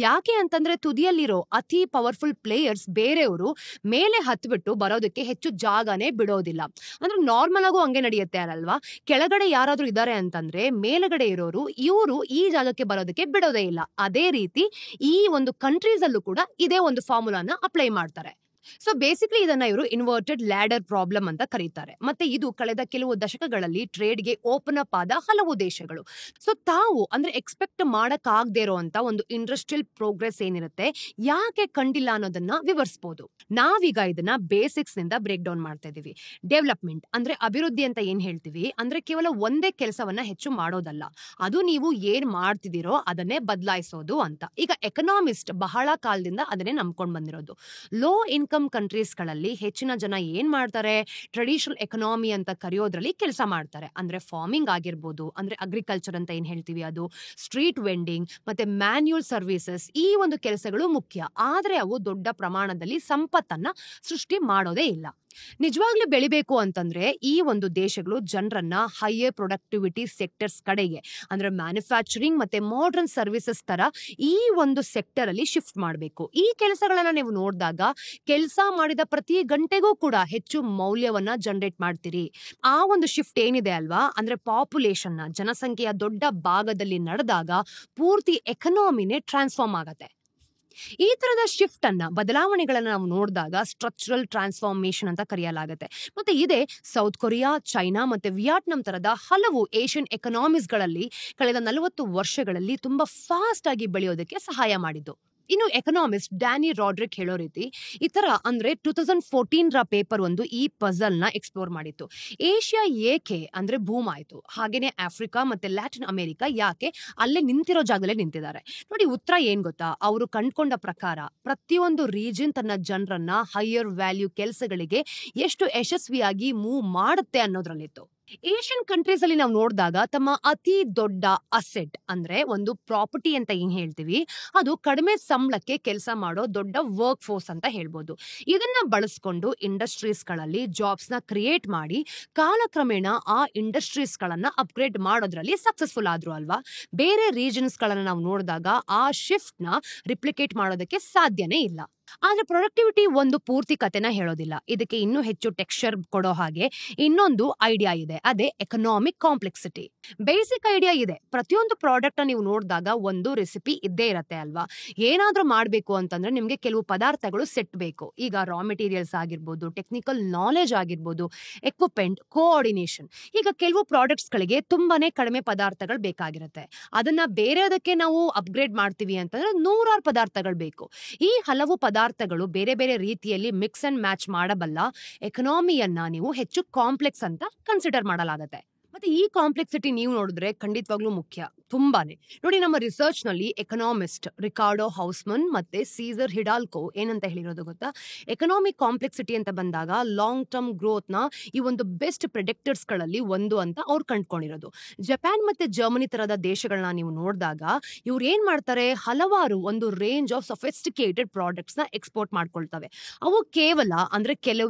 ಯಾಕೆ ಅಂತಂದ್ರೆ ತುದಿಯಲ್ಲಿರೋ ಅತಿ ಪವರ್ಫುಲ್ ಪ್ಲೇಯರ್ಸ್ ಬೇರೆಯವರು ಮೇಲೆ ಹತ್ಬಿಟ್ಟು ಬರೋದಕ್ಕೆ ಹೆಚ್ಚು ಜಾಗನೇ ಬಿಡೋದಿಲ್ಲ. ಅಂದ್ರೆ ನಾರ್ಮಲ್ ಆಗು ಹಂಗೆ ನಡೆಯುತ್ತೆ ಅಲ್ವಾ. ಕೆಳಗಡೆ ಯಾರಾದ್ರೂ ಇದ್ದಾರೆ ಅಂತಂದ್ರೆ ಮೇಲ್ಗಡೆ ಇರೋರು ಇವರು ಈ ಜಾಗಕ್ಕೆ ಬರೋದಕ್ಕೆ ಬಿಡೋದೇ ಇಲ್ಲ. ಅದೇ ರೀತಿ ಈ ಒಂದು ಕಂಟ್ರೀಸ್ ಅಲ್ಲೂ ಕೂಡ ಇದೇ ಒಂದು ಫಾರ್ಮುಲಾನ ಅಪ್ಲೈ ಮಾಡ್ತಾರೆ. ಸೊ ಬೇಸಿಕ್ಲಿ ಇದನ್ನ ಇವರು ಇನ್ವರ್ಟೆಡ್ ಲ್ಯಾಡರ್ ಪ್ರಾಬ್ಲಮ್ ಅಂತ ಕರೀತಾರೆ. ಮತ್ತೆ ಇದು ಕಳೆದ ಕೆಲವು ದಶಕಗಳಲ್ಲಿ ಟ್ರೇಡ್ಗೆ ಓಪನ್ ಅಪ್ ಆದ ಹಲವು ದೇಶಗಳು. ಸೊ ತಾವು ಅಂದ್ರೆ ಎಕ್ಸ್ಪೆಕ್ಟ್ ಮಾಡಕ್ ಆಗದೆ ಇರುವಂತ ಒಂದು ಇಂಡಸ್ಟ್ರಿಯಲ್ ಪ್ರೋಗ್ರೆಸ್ ಏನಿರುತ್ತೆ ಯಾಕೆ ಕಂಡಿಲ್ಲ ಅನ್ನೋದನ್ನ ವಿವರಿಸಬಹುದು. ನಾವೀಗ ಇದನ್ನ ಬೇಸಿಕ್ಸ್ ನಿಂದ ಬ್ರೇಕ್ ಡೌನ್ ಮಾಡ್ತಾ ಇದೀವಿ. ಡೆವಲಪ್ಮೆಂಟ್ ಅಂದ್ರೆ ಅಭಿವೃದ್ಧಿ ಅಂತ ಏನ್ ಹೇಳ್ತೀವಿ ಅಂದ್ರೆ ಕೇವಲ ಒಂದೇ ಕೆಲಸವನ್ನ ಹೆಚ್ಚು ಮಾಡೋದಲ್ಲ, ಅದು ನೀವು ಏನ್ ಮಾಡ್ತಿದ್ದೀರೋ ಅದನ್ನೇ ಬದಲಾಯಿಸೋದು ಅಂತ. ಈಗ ಎಕನಾಮಿಸ್ಟ್ ಬಹಳ ಕಾಲದಿಂದ ಅದನ್ನೇ ನಂಬ್ಕೊಂಡ್ ಬಂದಿರೋದು. ಲೋ ಇನ್ಕಮ್ ಕಂಟ್ರೀಸ್ ಗಳಲ್ಲಿ ಹೆಚ್ಚಿನ ಜನ ಏನ್ ಮಾಡ್ತಾರೆ, ಟ್ರೆಡಿಷನಲ್ ಎಕನಾಮಿ ಅಂತ ಕರೆಯೋದ್ರಲ್ಲಿ ಕೆಲಸ ಮಾಡ್ತಾರೆ. ಅಂದ್ರೆ ಫಾರ್ಮಿಂಗ್ ಆಗಿರ್ಬೋದು, ಅಂದ್ರೆ ಅಗ್ರಿಕಲ್ಚರ್ ಅಂತ ಏನ್ ಹೇಳ್ತೀವಿ ಅದು, ಸ್ಟ್ರೀಟ್ ವೆಂಡಿಂಗ್ ಮತ್ತೆ ಮ್ಯಾನ್ಯುಯಲ್ ಸರ್ವಿಸಸ್, ಈ ಒಂದು ಕೆಲಸಗಳು ಮುಖ್ಯ. ಆದ್ರೆ ಅವು ದೊಡ್ಡ ಪ್ರಮಾಣದಲ್ಲಿ ಸಂಪತ್ತನ್ನ ಸೃಷ್ಟಿ ಮಾಡೋದೇ ಇಲ್ಲ. ನಿಜವಾಗ್ಲೂ ಬೆಳಿಬೇಕು ಅಂತಂದ್ರೆ ಈ ಒಂದು ದೇಶಗಳು ಜನರನ್ನ ಹೈಯರ್ ಪ್ರೊಡಕ್ಟಿವಿಟಿ ಸೆಕ್ಟರ್ಸ್ ಕಡೆಗೆ ಅಂದ್ರೆ ಮ್ಯಾನುಫ್ಯಾಕ್ಚರಿಂಗ್ ಮತ್ತೆ ಮಾಡರ್ನ್ ಸರ್ವಿಸಸ್ ತರ ಈ ಒಂದು ಸೆಕ್ಟರ್ ಅಲ್ಲಿ ಶಿಫ್ಟ್ ಮಾಡಬೇಕು. ಈ ಕೆಲಸಗಳನ್ನ ನೀವು ನೋಡಿದಾಗ ಕೆಲಸ ಮಾಡಿದ ಪ್ರತಿ ಗಂಟೆಗೂ ಕೂಡ ಹೆಚ್ಚು ಮೌಲ್ಯವನ್ನ ಜನರೇಟ್ ಮಾಡ್ತೀರಿ. ಆ ಒಂದು ಶಿಫ್ಟ್ ಏನಿದೆ ಅಲ್ವಾ, ಅಂದ್ರೆ ಪಾಪ್ಯುಲೇಷನ್ ನ ಜನಸಂಖ್ಯೆಯ ದೊಡ್ಡ ಭಾಗದಲ್ಲಿ ನಡೆದಾಗ ಪೂರ್ತಿ ಎಕನಾಮಿನೇ ಟ್ರಾನ್ಸ್ಫಾರ್ಮ್ ಆಗತ್ತೆ. ಈ ತರದ ಶಿಫ್ಟ್ ಅನ್ನ ಬದಲಾವಣೆಗಳನ್ನ ನಾವು ನೋಡಿದಾಗ ಸ್ಟ್ರಕ್ಚರಲ್ ಟ್ರಾನ್ಸ್ಫಾರ್ಮೇಶನ್ ಅಂತ ಕರೆಯಲಾಗುತ್ತೆ. ಮತ್ತೆ ಇದೇ ಸೌತ್ ಕೊರಿಯಾ, ಚೈನಾ ಮತ್ತೆ ವಿಯಟ್ನಾಂ ತರದ ಹಲವು ಏಷ್ಯನ್ ಎಕನಾಮೀಸ್ ಗಳಲ್ಲಿ ಕಳೆದ 40 ವರ್ಷಗಳಲ್ಲಿ ತುಂಬಾ ಫಾಸ್ಟ್ ಆಗಿ ಬೆಳೆಯೋದಕ್ಕೆ ಸಹಾಯ ಮಾಡಿದ್ದು. ಇನ್ನು ಎಕನಾಮಿಸ್ಟ್ ಡ್ಯಾನಿ ರಾಡ್ರಿಕ್ ಹೇಳೋ ರೀತಿ ಈ ತರ ಅಂದ್ರೆ 2014 ಪೇಪರ್ ಒಂದು ಈ ಪಜಲ್ ನ ಎಕ್ಸ್ಪ್ಲೋರ್ ಮಾಡಿತ್ತು. ಏಷ್ಯಾ ಏಕೆ ಅಂದ್ರೆ ಬೂಮ್ ಆಯ್ತು, ಹಾಗೇನೆ ಆಫ್ರಿಕಾ ಮತ್ತೆ ಲ್ಯಾಟಿನ್ ಅಮೆರಿಕಾ ಯಾಕೆ ಅಲ್ಲೇ ನಿಂತಿರೋ ಜಾಗದಲ್ಲೇ ನಿಂತಿದ್ದಾರೆ. ನೋಡಿ, ಉತ್ತರ ಏನ್ ಗೊತ್ತಾ, ಅವರು ಕಂಡ್ಕೊಂಡ ಪ್ರಕಾರ ಪ್ರತಿಯೊಂದು ರೀಜನ್ ತನ್ನ ಜನರನ್ನ ಹೈಯರ್ ವ್ಯಾಲ್ಯೂ ಕೆಲಸಗಳಿಗೆ ಎಷ್ಟು ಯಶಸ್ವಿಯಾಗಿ ಮೂವ್ ಮಾಡುತ್ತೆ ಅನ್ನೋದ್ರಲ್ಲಿತ್ತು. ಏಷ್ಯನ್ ಕಂಟ್ರೀಸ್ ಅಲ್ಲಿ ನಾವು ನೋಡಿದಾಗ ತಮ್ಮ ಅತಿ ದೊಡ್ಡ ಅಸೆಟ್ ಅಂದ್ರೆ ಒಂದು ಪ್ರಾಪರ್ಟಿ ಅಂತ ಏನ್ ಹೇಳ್ತೀವಿ, ಅದು ಕಡಿಮೆ ಸಂಬಳಕ್ಕೆ ಕೆಲಸ ಮಾಡೋ ದೊಡ್ಡ ವರ್ಕ್ ಫೋರ್ಸ್ ಅಂತ ಹೇಳ್ಬೋದು. ಇದನ್ನ ಬಳಸ್ಕೊಂಡು ಇಂಡಸ್ಟ್ರೀಸ್ ಗಳಲ್ಲಿ ಜಾಬ್ಸ್ ನ ಕ್ರಿಯೇಟ್ ಮಾಡಿ ಕಾಲಕ್ರಮೇಣ ಆ ಇಂಡಸ್ಟ್ರೀಸ್ ಗಳನ್ನ ಅಪ್ಗ್ರೇಡ್ ಮಾಡೋದ್ರಲ್ಲಿ ಸಕ್ಸಸ್ಫುಲ್ ಆದ್ರು ಅಲ್ವಾ. ಬೇರೆ ರೀಜನ್ಸ್ ಗಳನ್ನ ನಾವು ನೋಡಿದಾಗ ಆ ಶಿಫ್ಟ್ ನ ರಿಪ್ಲಿಕೇಟ್ ಮಾಡೋದಕ್ಕೆ ಸಾಧ್ಯನೇ ಇಲ್ಲ. ಆದ್ರೆ ಪ್ರೊಡಕ್ಟಿವಿಟಿ ಒಂದು ಪೂರ್ತಿ ಕಥೆನ ಹೇಳೋದಿಲ್ಲ. ಇದಕ್ಕೆ ಇನ್ನೂ ಹೆಚ್ಚು ಟೆಕ್ಸ್ಚರ್ ಕೊಡೋ ಹಾಗೆ ಇನ್ನೊಂದು ಐಡಿಯಾ ಇದೆ, ಅದೇ ಎಕನಾಮಿಕ್ ಕಾಂಪ್ಲೆಕ್ಸಿಟಿ. ಬೇಸಿಕ್ ಐಡಿಯಾ ಇದೆ, ಪ್ರತಿಯೊಂದು ಪ್ರಾಡಕ್ಟ್ ನೀವು ನೋಡಿದಾಗ ಒಂದು ರೆಸಿಪಿ ಇದ್ದೇ ಇರತ್ತೆ ಅಲ್ವಾ. ಏನಾದ್ರೂ ಮಾಡ್ಬೇಕು ಅಂತಂದ್ರೆ ನಿಮ್ಗೆ ಕೆಲವು ಪದಾರ್ಥಗಳು ಸೆಟ್ ಬೇಕು. ಈಗ ರಾ ಮೆಟೀರಿಯಲ್ಸ್ ಆಗಿರ್ಬೋದು, ಟೆಕ್ನಿಕಲ್ ನಾಲೆಜ್ ಆಗಿರ್ಬೋದು, ಎಕ್ವಿಪ್ಮೆಂಟ್, ಕೋಆರ್ಡಿನೇಷನ್. ಈಗ ಕೆಲವು ಪ್ರಾಡಕ್ಟ್ಸ್ ಗಳಿಗೆ ತುಂಬಾನೇ ಕಡಿಮೆ ಪದಾರ್ಥಗಳು ಬೇಕಾಗಿರುತ್ತೆ. ಅದನ್ನ ಬೇರೆದಕ್ಕೆ ನಾವು ಅಪ್ಗ್ರೇಡ್ ಮಾಡ್ತೀವಿ ಅಂತಂದ್ರೆ 100 ಪದಾರ್ಥಗಳು ಬೇಕು. ಈ ಹಲವು ಪದಾರ್ಥಗಳು ಬೇರೆ ಬೇರೆ ರೀತಿಯಲ್ಲಿ ಮಿಕ್ಸ್ ಅಂಡ್ ಮ್ಯಾಚ್ ಮಾಡಬಲ್ಲ ಎಕನಾಮಿಯನ್ನ ನೀವು ಹೆಚ್ಚು ಕಾಂಪ್ಲೆಕ್ಸ್ ಅಂತ ಕನ್ಸಿಡರ್ ಮಾಡಲಾಗುತ್ತೆ. ಮತ್ತೆ ಈ ಕಾಂಪ್ಲೆಕ್ಸಿಟಿ ನೀವು ನೋಡಿದ್ರೆ ಖಂಡಿತವಾಗ್ಲೂ ಮುಖ್ಯ. ತುಂಬಾನೇ. ನೋಡಿ, ನಮ್ಮ ರಿಸರ್ಚ್ ನಲ್ಲಿ ಎಕನಾಮಿಸ್ಟ್ ರಿಕಾರ್ಡೋ ಹೌಸ್ಮನ್ ಮತ್ತೆ ಸೀಸರ್ ಹಿಡಾಲ್ಕೋ ಏನಂತ ಹೇಳಿರೋದು ಗೊತ್ತಾ? ಎಕನಾಮಿಕ್ ಕಾಂಪ್ಲೆಕ್ಸಿಟಿ ಅಂತ ಬಂದಾಗ ಲಾಂಗ್ ಟರ್ಮ್ ಗ್ರೋತ್ ನ ಈ ಒಂದು ಬೆಸ್ಟ್ ಪ್ರೆಡಿಕ್ಟರ್ಸ್ ಗಳಲ್ಲಿ ಒಂದು ಅಂತ ಅವ್ರು ಕಂಡ್ಕೊಂಡಿರೋದು. ಜಪಾನ್ ಮತ್ತೆ ಜರ್ಮನಿ ತರದ ದೇಶಗಳನ್ನ ನೀವು ನೋಡಿದಾಗ ಇವ್ರು ಏನ್ ಮಾಡ್ತಾರೆ, ಹಲವಾರು ಒಂದು ರೇಂಜ್ ಆಫ್ ಸೊಫಿಸ್ಟಿಕೇಟೆಡ್ ಪ್ರಾಡಕ್ಟ್ಸ್ ನ ಎಕ್ಸ್ಪೋರ್ಟ್ ಮಾಡ್ಕೊಳ್ತವೆ. ಅವು ಕೇವಲ ಅಂದ್ರೆ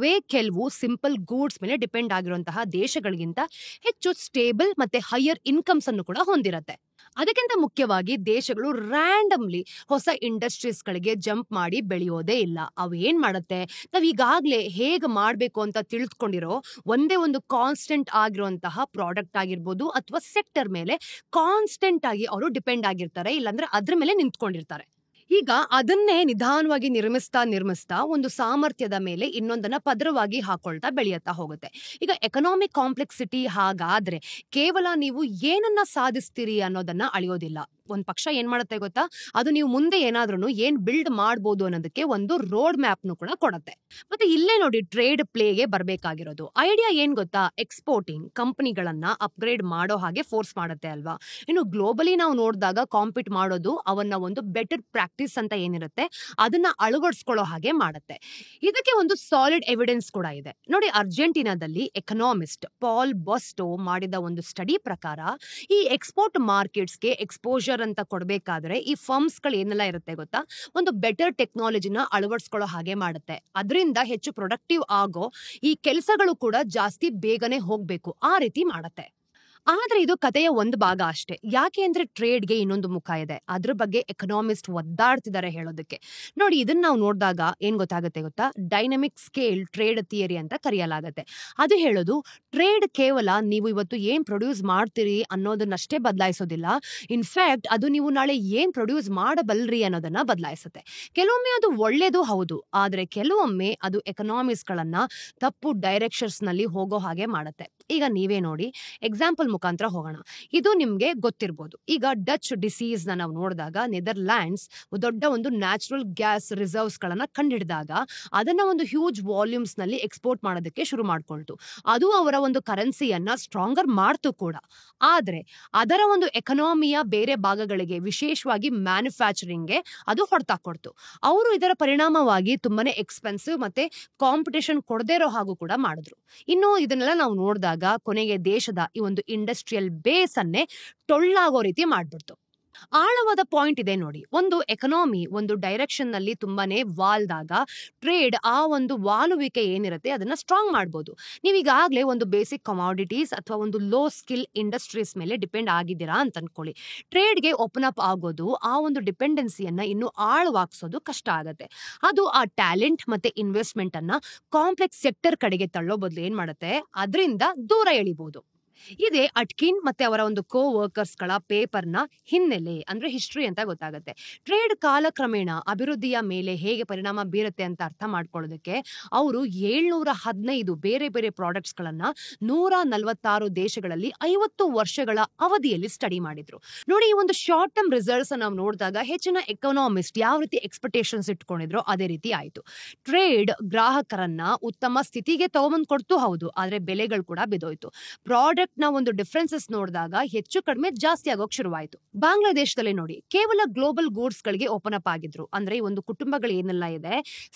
ಕೆಲವು ಸಿಂಪಲ್ ಗೂಡ್ಸ್ ಮೇಲೆ ಡಿಪೆಂಡ್ ಆಗಿರುವಂತಹ ದೇಶಗಳಿಗಿಂತ ಹೆಚ್ಚು ಸ್ಟೇಬಲ್ ಮತ್ತೆ ಹೈಯರ್ ಇನ್ಕಮ್ಸ್ ಅನ್ನು ಕೂಡ ಹೊಂದಿರತ್ತೆ. ಅದಕ್ಕಿಂತ ಮುಖ್ಯವಾಗಿ ದೇಶಗಳು ರ್ಯಾಂಡಮ್ಲಿ ಹೊಸ ಇಂಡಸ್ಟ್ರೀಸ್ ಗಳಿಗೆ ಜಂಪ್ ಮಾಡಿ ಬೆಳೆಯೋದೇ ಇಲ್ಲ. ಅವು ಏನ್ ಮಾಡುತ್ತೆ, ನಾವ್ ಈಗಾಗ್ಲೇ ಹೇಗ್ ಮಾಡ್ಬೇಕು ಅಂತ ತಿಳಿದುಕೊಂಡಿರೋ ಒಂದೇ ಒಂದು ಕಾನ್ಸ್ಟೆಂಟ್ ಆಗಿರುವಂತಹ ಪ್ರಾಡಕ್ಟ್ ಆಗಿರ್ಬೋದು ಅಥವಾ ಸೆಕ್ಟರ್ ಮೇಲೆ ಕಾನ್ಸ್ಟೆಂಟ್ ಆಗಿ ಅವರು ಡಿಪೆಂಡ್ ಆಗಿರ್ತಾರೆ, ಇಲ್ಲಾಂದ್ರೆ ಅದ್ರ ಮೇಲೆ ನಿಂತ್ಕೊಂಡಿರ್ತಾರೆ. ಈಗ ಅದನ್ನೇ ನಿಧಾನವಾಗಿ ನಿರ್ಮಿಸ್ತಾ ಒಂದು ಸಾಮರ್ಥ್ಯದ ಮೇಲೆ ಇನ್ನೊಂದನ್ನ ಪದರವಾಗಿ ಹಾಕೊಳ್ತಾ ಬೆಳೆಯುತ್ತಾ ಹೋಗುತ್ತೆ. ಈಗ ಎಕನಾಮಿಕ್ ಕಾಂಪ್ಲೆಕ್ಸಿಟಿ ಹಾಗಾದ್ರೆ ಕೇವಲ ನೀವು ಏನನ್ನ ಸಾಧಿಸ್ತೀರಿ ಅನ್ನೋದನ್ನ ಅಳಿಯೋದಿಲ್ಲ. ಒಂದ್ ಪಕ್ಷ ಏನ್ ಮಾಡುತ್ತೆ ಗೊತ್ತಾ, ಅದು ನೀವು ಮುಂದೆ ಏನಾದ್ರೂ ಏನ್ ಬಿಲ್ಡ್ ಮಾಡ್ಬೋದು ಅನ್ನೋದಕ್ಕೆ ಒಂದು ರೋಡ್ ಮ್ಯಾಪ್ ನು ಕೂಡ ಕೊಡುತ್ತೆ. ಮತ್ತೆ ಇಲ್ಲೇ ನೋಡಿ ಟ್ರೇಡ್ ಪ್ಲೇಗೆ ಬರ್ಬೇಕಾಗಿರೋದು. ಐಡಿಯಾ ಏನ್ ಗೊತ್ತಾ, ಎಕ್ಸ್ಪೋರ್ಟಿಂಗ್ ಕಂಪನಿಗಳನ್ನ ಅಪ್ಗ್ರೇಡ್ ಮಾಡೋ ಹಾಗೆ ಫೋರ್ಸ್ ಮಾಡುತ್ತೆ ಅಲ್ವಾ. ಇನ್ನು ಗ್ಲೋಬಲಿ ನಾವು ನೋಡಿದಾಗ ಕಾಂಪೀಟ್ ಮಾಡೋದು ಅವನ್ನ ಒಂದು ಬೆಟರ್ ಪ್ರಾಕ್ಟೀಸ್ ಅಂತ ಏನಿರುತ್ತೆ ಅದನ್ನ ಅಳವಡಿಸ್ಕೊಳ್ಳೋ ಹಾಗೆ ಮಾಡುತ್ತೆ. ಇದಕ್ಕೆ ಒಂದು ಸಾಲಿಡ್ ಎವಿಡೆನ್ಸ್ ಕೂಡ ಇದೆ ನೋಡಿ. ಅರ್ಜೆಂಟೀನಾದಲ್ಲಿ ಎಕನಾಮಿಸ್ಟ್ ಪಾಲ್ ಬೊಸ್ಟೋ ಮಾಡಿದ ಒಂದು ಸ್ಟಡಿ ಪ್ರಕಾರ ಈ ಎಕ್ಸ್ಪೋರ್ಟ್ ಮಾರ್ಕೆಟ್ಸ್ಗೆ ಎಕ್ಸ್ಪೋಜರ್ ಅಂತ ಕೊಡ್ಬೇಕಾದ್ರೆ ಈ ಫರ್ಮ್ಸ್ ಗಳು ಏನೆಲ್ಲ ಇರುತ್ತೆ ಗೊತ್ತಾ, ಒಂದು ಬೆಟರ್ ಟೆಕ್ನಾಲಜಿನ ಅಳವಡಿಸ್ಕೊಳ್ಳೋ ಹಾಗೆ ಮಾಡುತ್ತೆ. ಅದರಿಂದ ಹೆಚ್ಚು ಪ್ರೊಡಕ್ಟಿವ್ ಆಗೋ ಈ ಕೆಲಸಗಳು ಕೂಡ ಜಾಸ್ತಿ ಬೇಗನೆ ಹೋಗ್ಬೇಕು, ಆ ರೀತಿ ಮಾಡುತ್ತೆ. ಆದ್ರೆ ಇದು ಕಥೆಯ ಒಂದು ಭಾಗ ಅಷ್ಟೇ. ಯಾಕೆ ಅಂದ್ರೆ ಟ್ರೇಡ್ಗೆ ಇನ್ನೊಂದು ಮುಖ ಇದೆ. ಅದ್ರ ಬಗ್ಗೆ ಎಕನಾಮಿಸ್ಟ್ ಒದ್ದಾಡ್ತಿದ್ದಾರೆ ಹೇಳೋದಕ್ಕೆ. ನೋಡಿ, ಇದನ್ನ ನಾವು ನೋಡಿದಾಗ ಏನ್ ಗೊತ್ತಾಗುತ್ತೆ ಗೊತ್ತಾ, ಡೈನಮಿಕ್ ಸ್ಕೇಲ್ ಟ್ರೇಡ್ ಥಿಯರಿ ಅಂತ ಕರೆಯಲಾಗುತ್ತೆ. ಅದು ಹೇಳೋದು ಟ್ರೇಡ್ ಕೇವಲ ನೀವು ಇವತ್ತು ಏನ್ ಪ್ರೊಡ್ಯೂಸ್ ಮಾಡ್ತೀರಿ ಅನ್ನೋದನ್ನಷ್ಟೇ ಬದಲಾಯಿಸೋದಿಲ್ಲ. ಇನ್ಫ್ಯಾಕ್ಟ್ ಅದು ನೀವು ನಾಳೆ ಏನ್ ಪ್ರೊಡ್ಯೂಸ್ ಮಾಡಬಲ್ರಿ ಅನ್ನೋದನ್ನ ಬದಲಾಯಿಸುತ್ತೆ. ಕೆಲವೊಮ್ಮೆ ಅದು ಒಳ್ಳೇದು ಹೌದು, ಆದ್ರೆ ಕೆಲವೊಮ್ಮೆ ಅದು ಎಕನಾಮಿಕ್ಸ್ ಗಳನ್ನ ತಪ್ಪು ಡೈರೆಕ್ಷನ್ಸ್ ನಲ್ಲಿ ಹೋಗೋ ಹಾಗೆ ಮಾಡುತ್ತೆ. ಈಗ ನೀವೇ ನೋಡಿ, ಎಕ್ಸಾಂಪಲ್ ಮುಖಾಂತರ ಹೋಗೋಣ. ಇದು ನಿಮ್ಗೆ ಗೊತ್ತಿರ್ಬೋದು. ಈಗ ಡಚ್ ಡಿಸೀಸ್ ನ ನಾವು ನೋಡಿದಾಗ ನೆದರ್ಲ್ಯಾಂಡ್ಸ್ ದೊಡ್ಡ ಒಂದು ನ್ಯಾಚುರಲ್ ಗ್ಯಾಸ್ ರಿಸರ್ವ್ಸ್ ಗಳನ್ನ ಕಂಡುಹಿಡಿದಾಗ ಅದನ್ನ ಒಂದು ಹ್ಯೂಜ್ ವಾಲ್ಯೂಮ್ಸ್ ನಲ್ಲಿ ಎಕ್ಸ್ಪೋರ್ಟ್ ಮಾಡೋದಕ್ಕೆ ಶುರು ಮಾಡ್ಕೊಳ್ತು. ಅದು ಅವರ ಒಂದು ಕರೆನ್ಸಿಯನ್ನ ಸ್ಟ್ರಾಂಗರ್ ಮಾಡ್ತು ಕೂಡ. ಆದ್ರೆ ಅದರ ಒಂದು ಎಕನಾಮಿಯ ಬೇರೆ ಭಾಗಗಳಿಗೆ, ವಿಶೇಷವಾಗಿ ಮ್ಯಾನುಫ್ಯಾಕ್ಚರಿಂಗ್ ಗೆ ಅದು ಹೊಡೆತ ಕೊಡ್ತು. ಅವರು ಇದರ ಪರಿಣಾಮವಾಗಿ ತುಂಬಾನೇ ಎಕ್ಸ್ಪೆನ್ಸಿವ್ ಮತ್ತೆ ಕಾಂಪಿಟೇಷನ್ ಕೊಡದೇ ಇರೋ ಹಾಗೂ ಕೂಡ ಮಾಡಿದ್ರು. ಇನ್ನು ಇದನ್ನೆಲ್ಲ ನಾವು ನೋಡಿದಾಗ ಕೊನೆಗೆ ದೇಶದ ಈ ಒಂದು ಇಂಡಸ್ಟ್ರಿಯಲ್ ಬೇಸ್ ಅನ್ನೇ ಟೊಳ್ಳಾಗೋ ರೀತಿ ಮಾಡ್ಬಿಡ್ತು. ಆಳವಾದ ಪಾಯಿಂಟ್ ಇದೆ ನೋಡಿ. ಒಂದು ಎಕನಾಮಿ ಒಂದು ಡೈರೆಕ್ಷನ್ ನಲ್ಲಿ ತುಂಬಾನೇ ವಾಲ್ದಾಗ ಟ್ರೇಡ್ ಆ ಒಂದು ವಾಲುವಿಕೆ ಏನಿರುತ್ತೆ ಅದನ್ನ ಸ್ಟ್ರಾಂಗ್ ಮಾಡ್ಬೋದು. ನೀವೀಗಾಗ್ಲೇ ಒಂದು ಬೇಸಿಕ್ ಕಮಾಡಿಟೀಸ್ ಅಥವಾ ಒಂದು ಲೋ ಸ್ಕಿಲ್ ಇಂಡಸ್ಟ್ರೀಸ್ ಮೇಲೆ ಡಿಪೆಂಡ್ ಆಗಿದ್ದೀರಾ ಅಂತ ಅನ್ಕೊಳ್ಳಿ. ಟ್ರೇಡ್ಗೆ ಓಪನ್ ಅಪ್ ಆಗೋದು ಆ ಒಂದು ಡಿಪೆಂಡೆನ್ಸಿಯನ್ನ ಇನ್ನು ಆಳವಾಗ್ಸೋದು ಕಷ್ಟ ಆಗತ್ತೆ. ಅದು ಆ ಟ್ಯಾಲೆಂಟ್ ಮತ್ತೆ ಇನ್ವೆಸ್ಟ್ಮೆಂಟ್ ಅನ್ನ ಕಾಂಪ್ಲೆಕ್ಸ್ ಸೆಕ್ಟರ್ ಕಡೆಗೆ ತಳ್ಳೋ ಬದಲು ಏನ್ ಮಾಡುತ್ತೆ, ಅದರಿಂದ ದೂರ ಎಳಿಬಹುದು. ಇದೇ ಅಟ್ಕಿನ್ ಮತ್ತೆ ಅವರ ಒಂದು ಕೋ ವರ್ಕರ್ಸ್ ಗಳ ಪೇಪರ್ ನ ಹಿನ್ನೆಲೆ ಅಂದ್ರೆ ಹಿಸ್ಟ್ರಿ ಅಂತ ಗೊತ್ತಾಗುತ್ತೆ. ಟ್ರೇಡ್ ಕಾಲಕ್ರಮೇಣ ಅಭಿವೃದ್ಧಿಯ ಮೇಲೆ ಹೇಗೆ ಪರಿಣಾಮ ಬೀರುತ್ತೆ ಅಂತ ಅರ್ಥ ಮಾಡ್ಕೊಳ್ಳೋದಕ್ಕೆ ಅವರು 715 ಬೇರೆ ಬೇರೆ ಪ್ರಾಡಕ್ಟ್ಸ್ ಗಳನ್ನ 146 ದೇಶಗಳಲ್ಲಿ 50 ವರ್ಷಗಳ ಅವಧಿಯಲ್ಲಿ ಸ್ಟಡಿ ಮಾಡಿದ್ರು. ನೋಡಿ, ಈ ಒಂದು ಶಾರ್ಟ್ ಟರ್ಮ್ ರಿಸಲ್ಟ್ಸ್ ನಾವು ನೋಡಿದಾಗ ಹೆಚ್ಚಿನ ಎಕನಾಮಿಸ್ಟ್ ಯಾವ ರೀತಿ ಎಕ್ಸ್ಪೆಕ್ಟೇಷನ್ಸ್ ಇಟ್ಕೊಂಡಿದ್ರು ಅದೇ ರೀತಿ ಆಯ್ತು. ಟ್ರೇಡ್ ಗ್ರಾಹಕರನ್ನ ಉತ್ತಮ ಸ್ಥಿತಿಗೆ ತಗೊಂಬಂದ್ ಕೊಡ್ತು ಹೌದು, ಆದ್ರೆ ಬೆಲೆಗಳು ಕೂಡ ಬಿದ್ದೋಯ್ತು. ಪ್ರಾಡಕ್ಟ್ ನ ಒಂದು ಡಿಫರೆನ್ಸಸ್ ನೋಡಿದಾಗ ಹೆಚ್ಚು ಕಡಿಮೆ ಜಾಸ್ತಿ ಆಗೋಕ್ ಶುರುವಾಯಿತು. ಬಾಂಗ್ಲಾದೇಶದಲ್ಲಿ ನೋಡಿ, ಕೇವಲ ಗ್ಲೋಬಲ್ ಗೂಡ್ಸ್ ಗಳಿಗೆ ಓಪನ್ ಅಪ್ ಆಗಿದ್ರು. ಅಂದ್ರೆ ಈ ಒಂದು ಕುಟುಂಬಗಳು ಏನೆಲ್ಲ ಇದೆ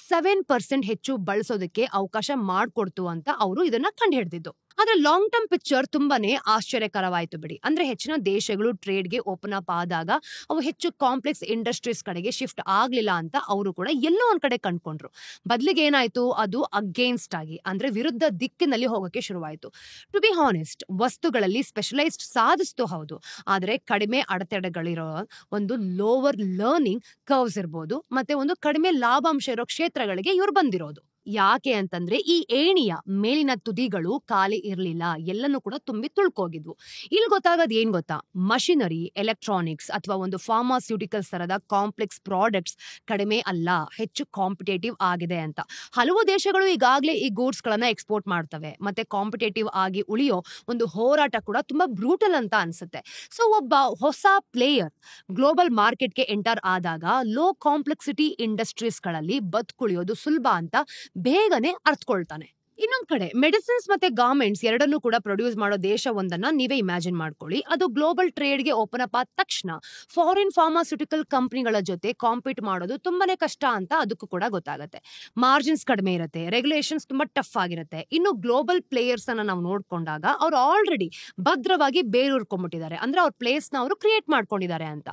7% ಹೆಚ್ಚು ಬಳಸೋದಕ್ಕೆ ಅವಕಾಶ ಮಾಡ್ಕೊಡ್ತು ಅಂತ ಅವರು ಇದನ್ನ ಕಂಡು ಹಿಡಿದಿದ್ದು. ಆದ್ರೆ ಲಾಂಗ್ ಟರ್ಮ್ ಪಿಕ್ಚರ್ ತುಂಬಾನೇ ಆಶ್ಚರ್ಯಕರವಾಯ್ತು ಬಿಡಿ. ಅಂದ್ರೆ ಹೆಚ್ಚಿನ ದೇಶಗಳು ಟ್ರೇಡ್ಗೆ ಓಪನ್ ಅಪ್ ಆದಾಗ ಅವು ಹೆಚ್ಚು ಕಾಂಪ್ಲೆಕ್ಸ್ ಇಂಡಸ್ಟ್ರೀಸ್ ಕಡೆಗೆ ಶಿಫ್ಟ್ ಆಗ್ಲಿಲ್ಲ ಅಂತ ಅವರು ಕೂಡ ಎಲ್ಲೋ ಒಂದ್ ಕಡೆ ಕಂಡ್ಕೊಂಡ್ರು. ಬದಲಿಗೆ ಏನಾಯ್ತು, ಅದು ಅಗೇನ್ಸ್ಟ್ ಆಗಿ ಅಂದ್ರೆ ವಿರುದ್ಧ ದಿಕ್ಕಿನಲ್ಲಿ ಹೋಗಕ್ಕೆ ಶುರುವಾಯಿತು. ಟು ಬಿ ಹಾನೆಸ್ಟ್, ವಸ್ತುಗಳಲ್ಲಿ ಸ್ಪೆಷಲೈಸ್ಡ್ ಸಾಧಿಸ್ತು ಹೌದು, ಆದ್ರೆ ಕಡಿಮೆ ಅಡೆತಡೆಗಳಿರೋ ಒಂದು ಲೋವರ್ ಲರ್ನಿಂಗ್ ಕರ್ವ್ಸ್ ಇರ್ಬೋದು, ಮತ್ತೆ ಒಂದು ಕಡಿಮೆ ಲಾಭಾಂಶ ಇರೋ ಕ್ಷೇತ್ರಗಳಿಗೆ ಇವ್ರು ಬಂದಿರೋದು. ಯಾಕೆ ಅಂತಂದ್ರೆ ಈ ಏಣಿಯ ಮೇಲಿನ ತುದಿಗಳು ಖಾಲಿ ಇರ್ಲಿಲ್ಲ, ಎಲ್ಲನೂ ಕೂಡ ತುಂಬಿ ತುಳ್ಕೋಗಿದ್ವು. ಇಲ್ಲಿ ಗೊತ್ತಾಗೋದು ಏನ್ ಗೊತ್ತಾ, ಮಷಿನರಿ, ಎಲೆಕ್ಟ್ರಾನಿಕ್ಸ್ ಅಥವಾ ಒಂದು ಫಾರ್ಮಾಸ್ಯೂಟಿಕಲ್ಸ್ ತರದ ಕಾಂಪ್ಲೆಕ್ಸ್ ಪ್ರಾಡಕ್ಟ್ಸ್ ಕಡಿಮೆ ಅಲ್ಲ, ಹೆಚ್ಚು ಕಾಂಪಿಟೇಟಿವ್ ಆಗಿದೆ ಅಂತ. ಹಲವು ದೇಶಗಳು ಈಗಾಗಲೇ ಈ ಗೂಡ್ಸ್ ಗಳನ್ನ ಎಕ್ಸ್ಪೋರ್ಟ್ ಮಾಡ್ತವೆ. ಮತ್ತೆ ಕಾಂಪಿಟೇಟಿವ್ ಆಗಿ ಉಳಿಯೋ ಒಂದು ಹೋರಾಟ ಕೂಡ ತುಂಬಾ ಬ್ರೂಟಲ್ ಅಂತ ಅನ್ಸುತ್ತೆ. ಸೊ ಒಬ್ಬ ಹೊಸ ಪ್ಲೇಯರ್ ಗ್ಲೋಬಲ್ ಮಾರ್ಕೆಟ್ಗೆ ಎಂಟರ್ ಆದಾಗ ಲೋ ಕಾಂಪ್ಲೆಕ್ಸಿಟಿ ಇಂಡಸ್ಟ್ರೀಸ್ ಗಳಲ್ಲಿ ಬದುಕುಳಿಯೋದು ಸುಲಭ ಅಂತ ಬೇಗನೆ ಅರ್ಥಕೊಳ್ತಾನೆ. ಇನ್ನೊಂದ್ ಕಡೆ ಮೆಡಿಸಿನ್ಸ್ ಮತ್ತೆ ಗಾರ್ಮೆಂಟ್ಸ್ ಎರಡನ್ನೂ ಕೂಡ ಪ್ರೊಡ್ಯೂಸ್ ಮಾಡೋ ದೇಶ ಒಂದನ್ನ ನೀವೇ ಇಮ್ಯಾಜಿನ್ ಮಾಡ್ಕೊಳ್ಳಿ. ಅದು ಗ್ಲೋಬಲ್ ಟ್ರೇಡ್ಗೆ ಓಪನ್ ಅಪ್ ಆದ ತಕ್ಷಣ ಫಾರಿನ್ ಫಾರ್ಮಾಸ್ಯೂಟಿಕಲ್ ಕಂಪನಿಗಳ ಜೊತೆ ಕಾಂಪೀಟ್ ಮಾಡೋದು ತುಂಬಾನೇ ಕಷ್ಟ ಅಂತ ಅದಕ್ಕೂ ಕೂಡ ಗೊತ್ತಾಗುತ್ತೆ. ಮಾರ್ಜಿನ್ಸ್ ಕಡಿಮೆ ಇರುತ್ತೆ, ರೆಗ್ಯುಲೇಷನ್ಸ್ ತುಂಬಾ ಟಫ್ ಆಗಿರುತ್ತೆ. ಇನ್ನು ಗ್ಲೋಬಲ್ ಪ್ಲೇಯರ್ಸ್ ಅನ್ನ ನಾವು ನೋಡ್ಕೊಂಡಾಗ ಅವ್ರು ಆಲ್ರೆಡಿ ಭದ್ರವಾಗಿ ಬೇರೂರ್ಕೊಂಡ್ಬಿಟ್ಟಿದ್ದಾರೆ, ಅಂದ್ರೆ ಅವ್ರ ಪ್ಲೇಸ್ ನ ಅವರು ಕ್ರಿಯೇಟ್ ಮಾಡ್ಕೊಂಡಿದ್ದಾರೆ ಅಂತ.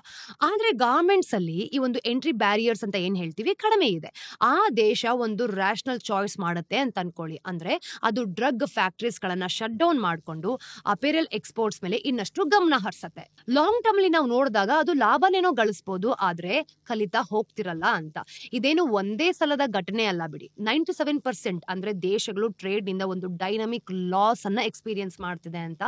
ಆದ್ರೆ ಗಾರ್ಮೆಂಟ್ಸ್ ಅಲ್ಲಿ ಈ ಒಂದು ಎಂಟ್ರಿ ಬ್ಯಾರಿಯರ್ಸ್ ಅಂತ ಏನ್ ಹೇಳ್ತೀವಿ ಕಡಿಮೆ ಇದೆ. ಆ ದೇಶ ಒಂದು ರ್ಯಾಷನಲ್ ಚಾಯ್ಸ್ ಮಾಡುತ್ತೆ ಅಂತ ಅನ್ಕೊಳ್ಳಿ. ಅಂದ್ರೆ ಅದು ಡ್ರಗ್ ಫ್ಯಾಕ್ಟರೀಸ್ ಗಳನ್ನ ಶಟ್ ಡೌನ್ ಮಾಡ್ಕೊಂಡು ಅಪೆರಲ್ ಎಕ್ಸ್ಪೋರ್ಟ್ಸ್ ಮೇಲೆ ಇನ್ನಷ್ಟು ಗಮನ ಹರಿಸತ್ತೆ. ಲಾಂಗ್ ಟರ್ಮ್ ಅಲ್ಲಿ ನಾವು ನೋಡಿದಾಗ ಅದು ಲಾಭನೇನೋ ಗಳಿಸಬಹುದು, ಆದ್ರೆ ಕಲಿತಾ ಹೋಗ್ತಿರಲ್ಲ ಅಂತ. ಇದೇನು ಒಂದೇ ಸಲದ ಘಟನೆ ಅಲ್ಲ ಬಿಡಿ. 97% ಅಂದ್ರೆ ದೇಶಗಳು ಟ್ರೇಡ್ ನಿಂದ ಒಂದು ಡೈನಮಿಕ್ ಲಾಸ್ ಅನ್ನ ಎಕ್ಸ್ಪೀರಿಯನ್ಸ್ ಮಾಡ್ತಿದೆ ಅಂತ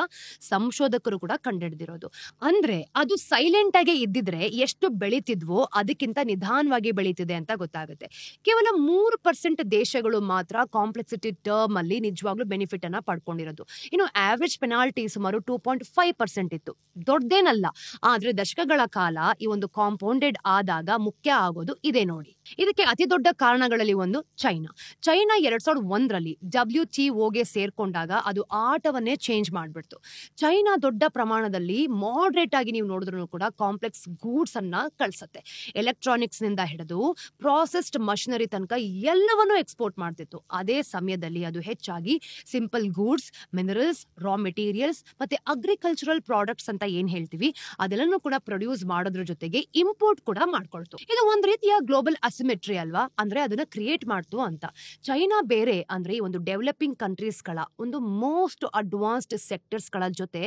ಸಂಶೋಧಕರು ಕೂಡ ಕಂಡುಹಿಡಿದಿರೋದು. ಅಂದ್ರೆ ಅದು ಸೈಲೆಂಟ್ ಆಗಿ ಇದ್ದಿದ್ರೆ ಎಷ್ಟು ಬೆಳೀತಿದ್ವೋ ಅದಕ್ಕಿಂತ ನಿಧಾನವಾಗಿ ಬೆಳೀತಿದೆ ಅಂತ ಗೊತ್ತಾಗುತ್ತೆ. ಕೇವಲ 3% ದೇಶಗಳು ಮಾತ್ರ ಕಾಂಪ್ಲೆಕ್ಸಿಟಿ ಟರ್ಮ್ ಅಲ್ಲಿ ನಿಜವಾಗ್ಲೂ ಬೆನಿಫಿಟ್ ಅನ್ನ ಪಡ್ಕೊಂಡಿರೋದು. ಇನ್ನು ಆವರೇಜ್ ಪೆನಾಲ್ಟಿ ಸುಮಾರು 2.5% ಇತ್ತು. ದೊಡ್ಡದೇನಲ್ಲ, ಆದ್ರೆ ದಶಕಗಳ ಕಾಲ ಈ ಒಂದು ಕಾಂಪೌಂಡೆಡ್ ಆದಾಗ ಮುಖ್ಯ ಆಗೋದು ಇದೆ ನೋಡಿ. ಇದಕ್ಕೆ ಅತಿ ದೊಡ್ಡ ಕಾರಣಗಳಲ್ಲಿ ಒಂದು ಚೈನಾ. 2001ರಲ್ಲಿ WTOಗೆ ಸೇರ್ಕೊಂಡಾಗ ಅದು ಆಟವನ್ನೇ ಚೇಂಜ್ ಮಾಡ್ಬಿಡ್ತು. ಚೈನಾ ದೊಡ್ಡ ಪ್ರಮಾಣದಲ್ಲಿ ಮಾಡರೇಟ್ ಆಗಿ ನೀವು ನೋಡಿದ್ರು ಕೂಡ ಕಾಂಪ್ಲೆಕ್ಸ್ ಗೂಡ್ಸ್ ಅನ್ನ ಕಳ್ಸತ್ತೆ. ಎಲೆಕ್ಟ್ರಾನಿಕ್ಸ್ ನಿಂದ ಹಿಡಿದು ಪ್ರಾಸೆಸ್ಡ್ ಮಷಿನರಿ ತನಕ ಎಲ್ಲವನ್ನೂ ಎಕ್ಸ್ಪೋರ್ಟ್ ಮಾಡ್ತಿತ್ತು. ಅದೇ ಸಮಯದಲ್ಲಿ ಅದು ಹೆಚ್ಚಾಗಿ simple goods, minerals, raw materials ಮತ್ತೆ ಅಗ್ರಿಕಲ್ಚರಲ್ ಪ್ರಾಡಕ್ಟ್ಸ್ ಅಂತ ಏನ್ ಹೇಳ್ತೀವಿ ಅದೆಲ್ಲನೂ ಕೂಡ ಪ್ರೊಡ್ಯೂಸ್ ಮಾಡೋದ್ರ ಜೊತೆಗೆ ಇಂಪೋರ್ಟ್ ಕೂಡ ಮಾಡ್ಕೊಳ್ತು. ಇದು ಒಂದ್ ರೀತಿಯ ಗ್ಲೋಬಲ್ ಅಸಿಮೆಟ್ರಿ ಅಲ್ವಾ, ಅಂದ್ರೆ ಅದನ್ನ ಕ್ರಿಯೇಟ್ ಮಾಡ್ತು ಅಂತ. ಚೈನಾ ಬೇರೆ ಅಂದ್ರೆ ಈ ಒಂದು ಡೆವಲಪಿಂಗ್ ಕಂಟ್ರೀಸ್ ಗಳ ಒಂದು ಮೋಸ್ಟ್ ಅಡ್ವಾನ್ಸ್ಡ್ ಸೆಕ್ಟರ್ಸ್ ಗಳ ಜೊತೆ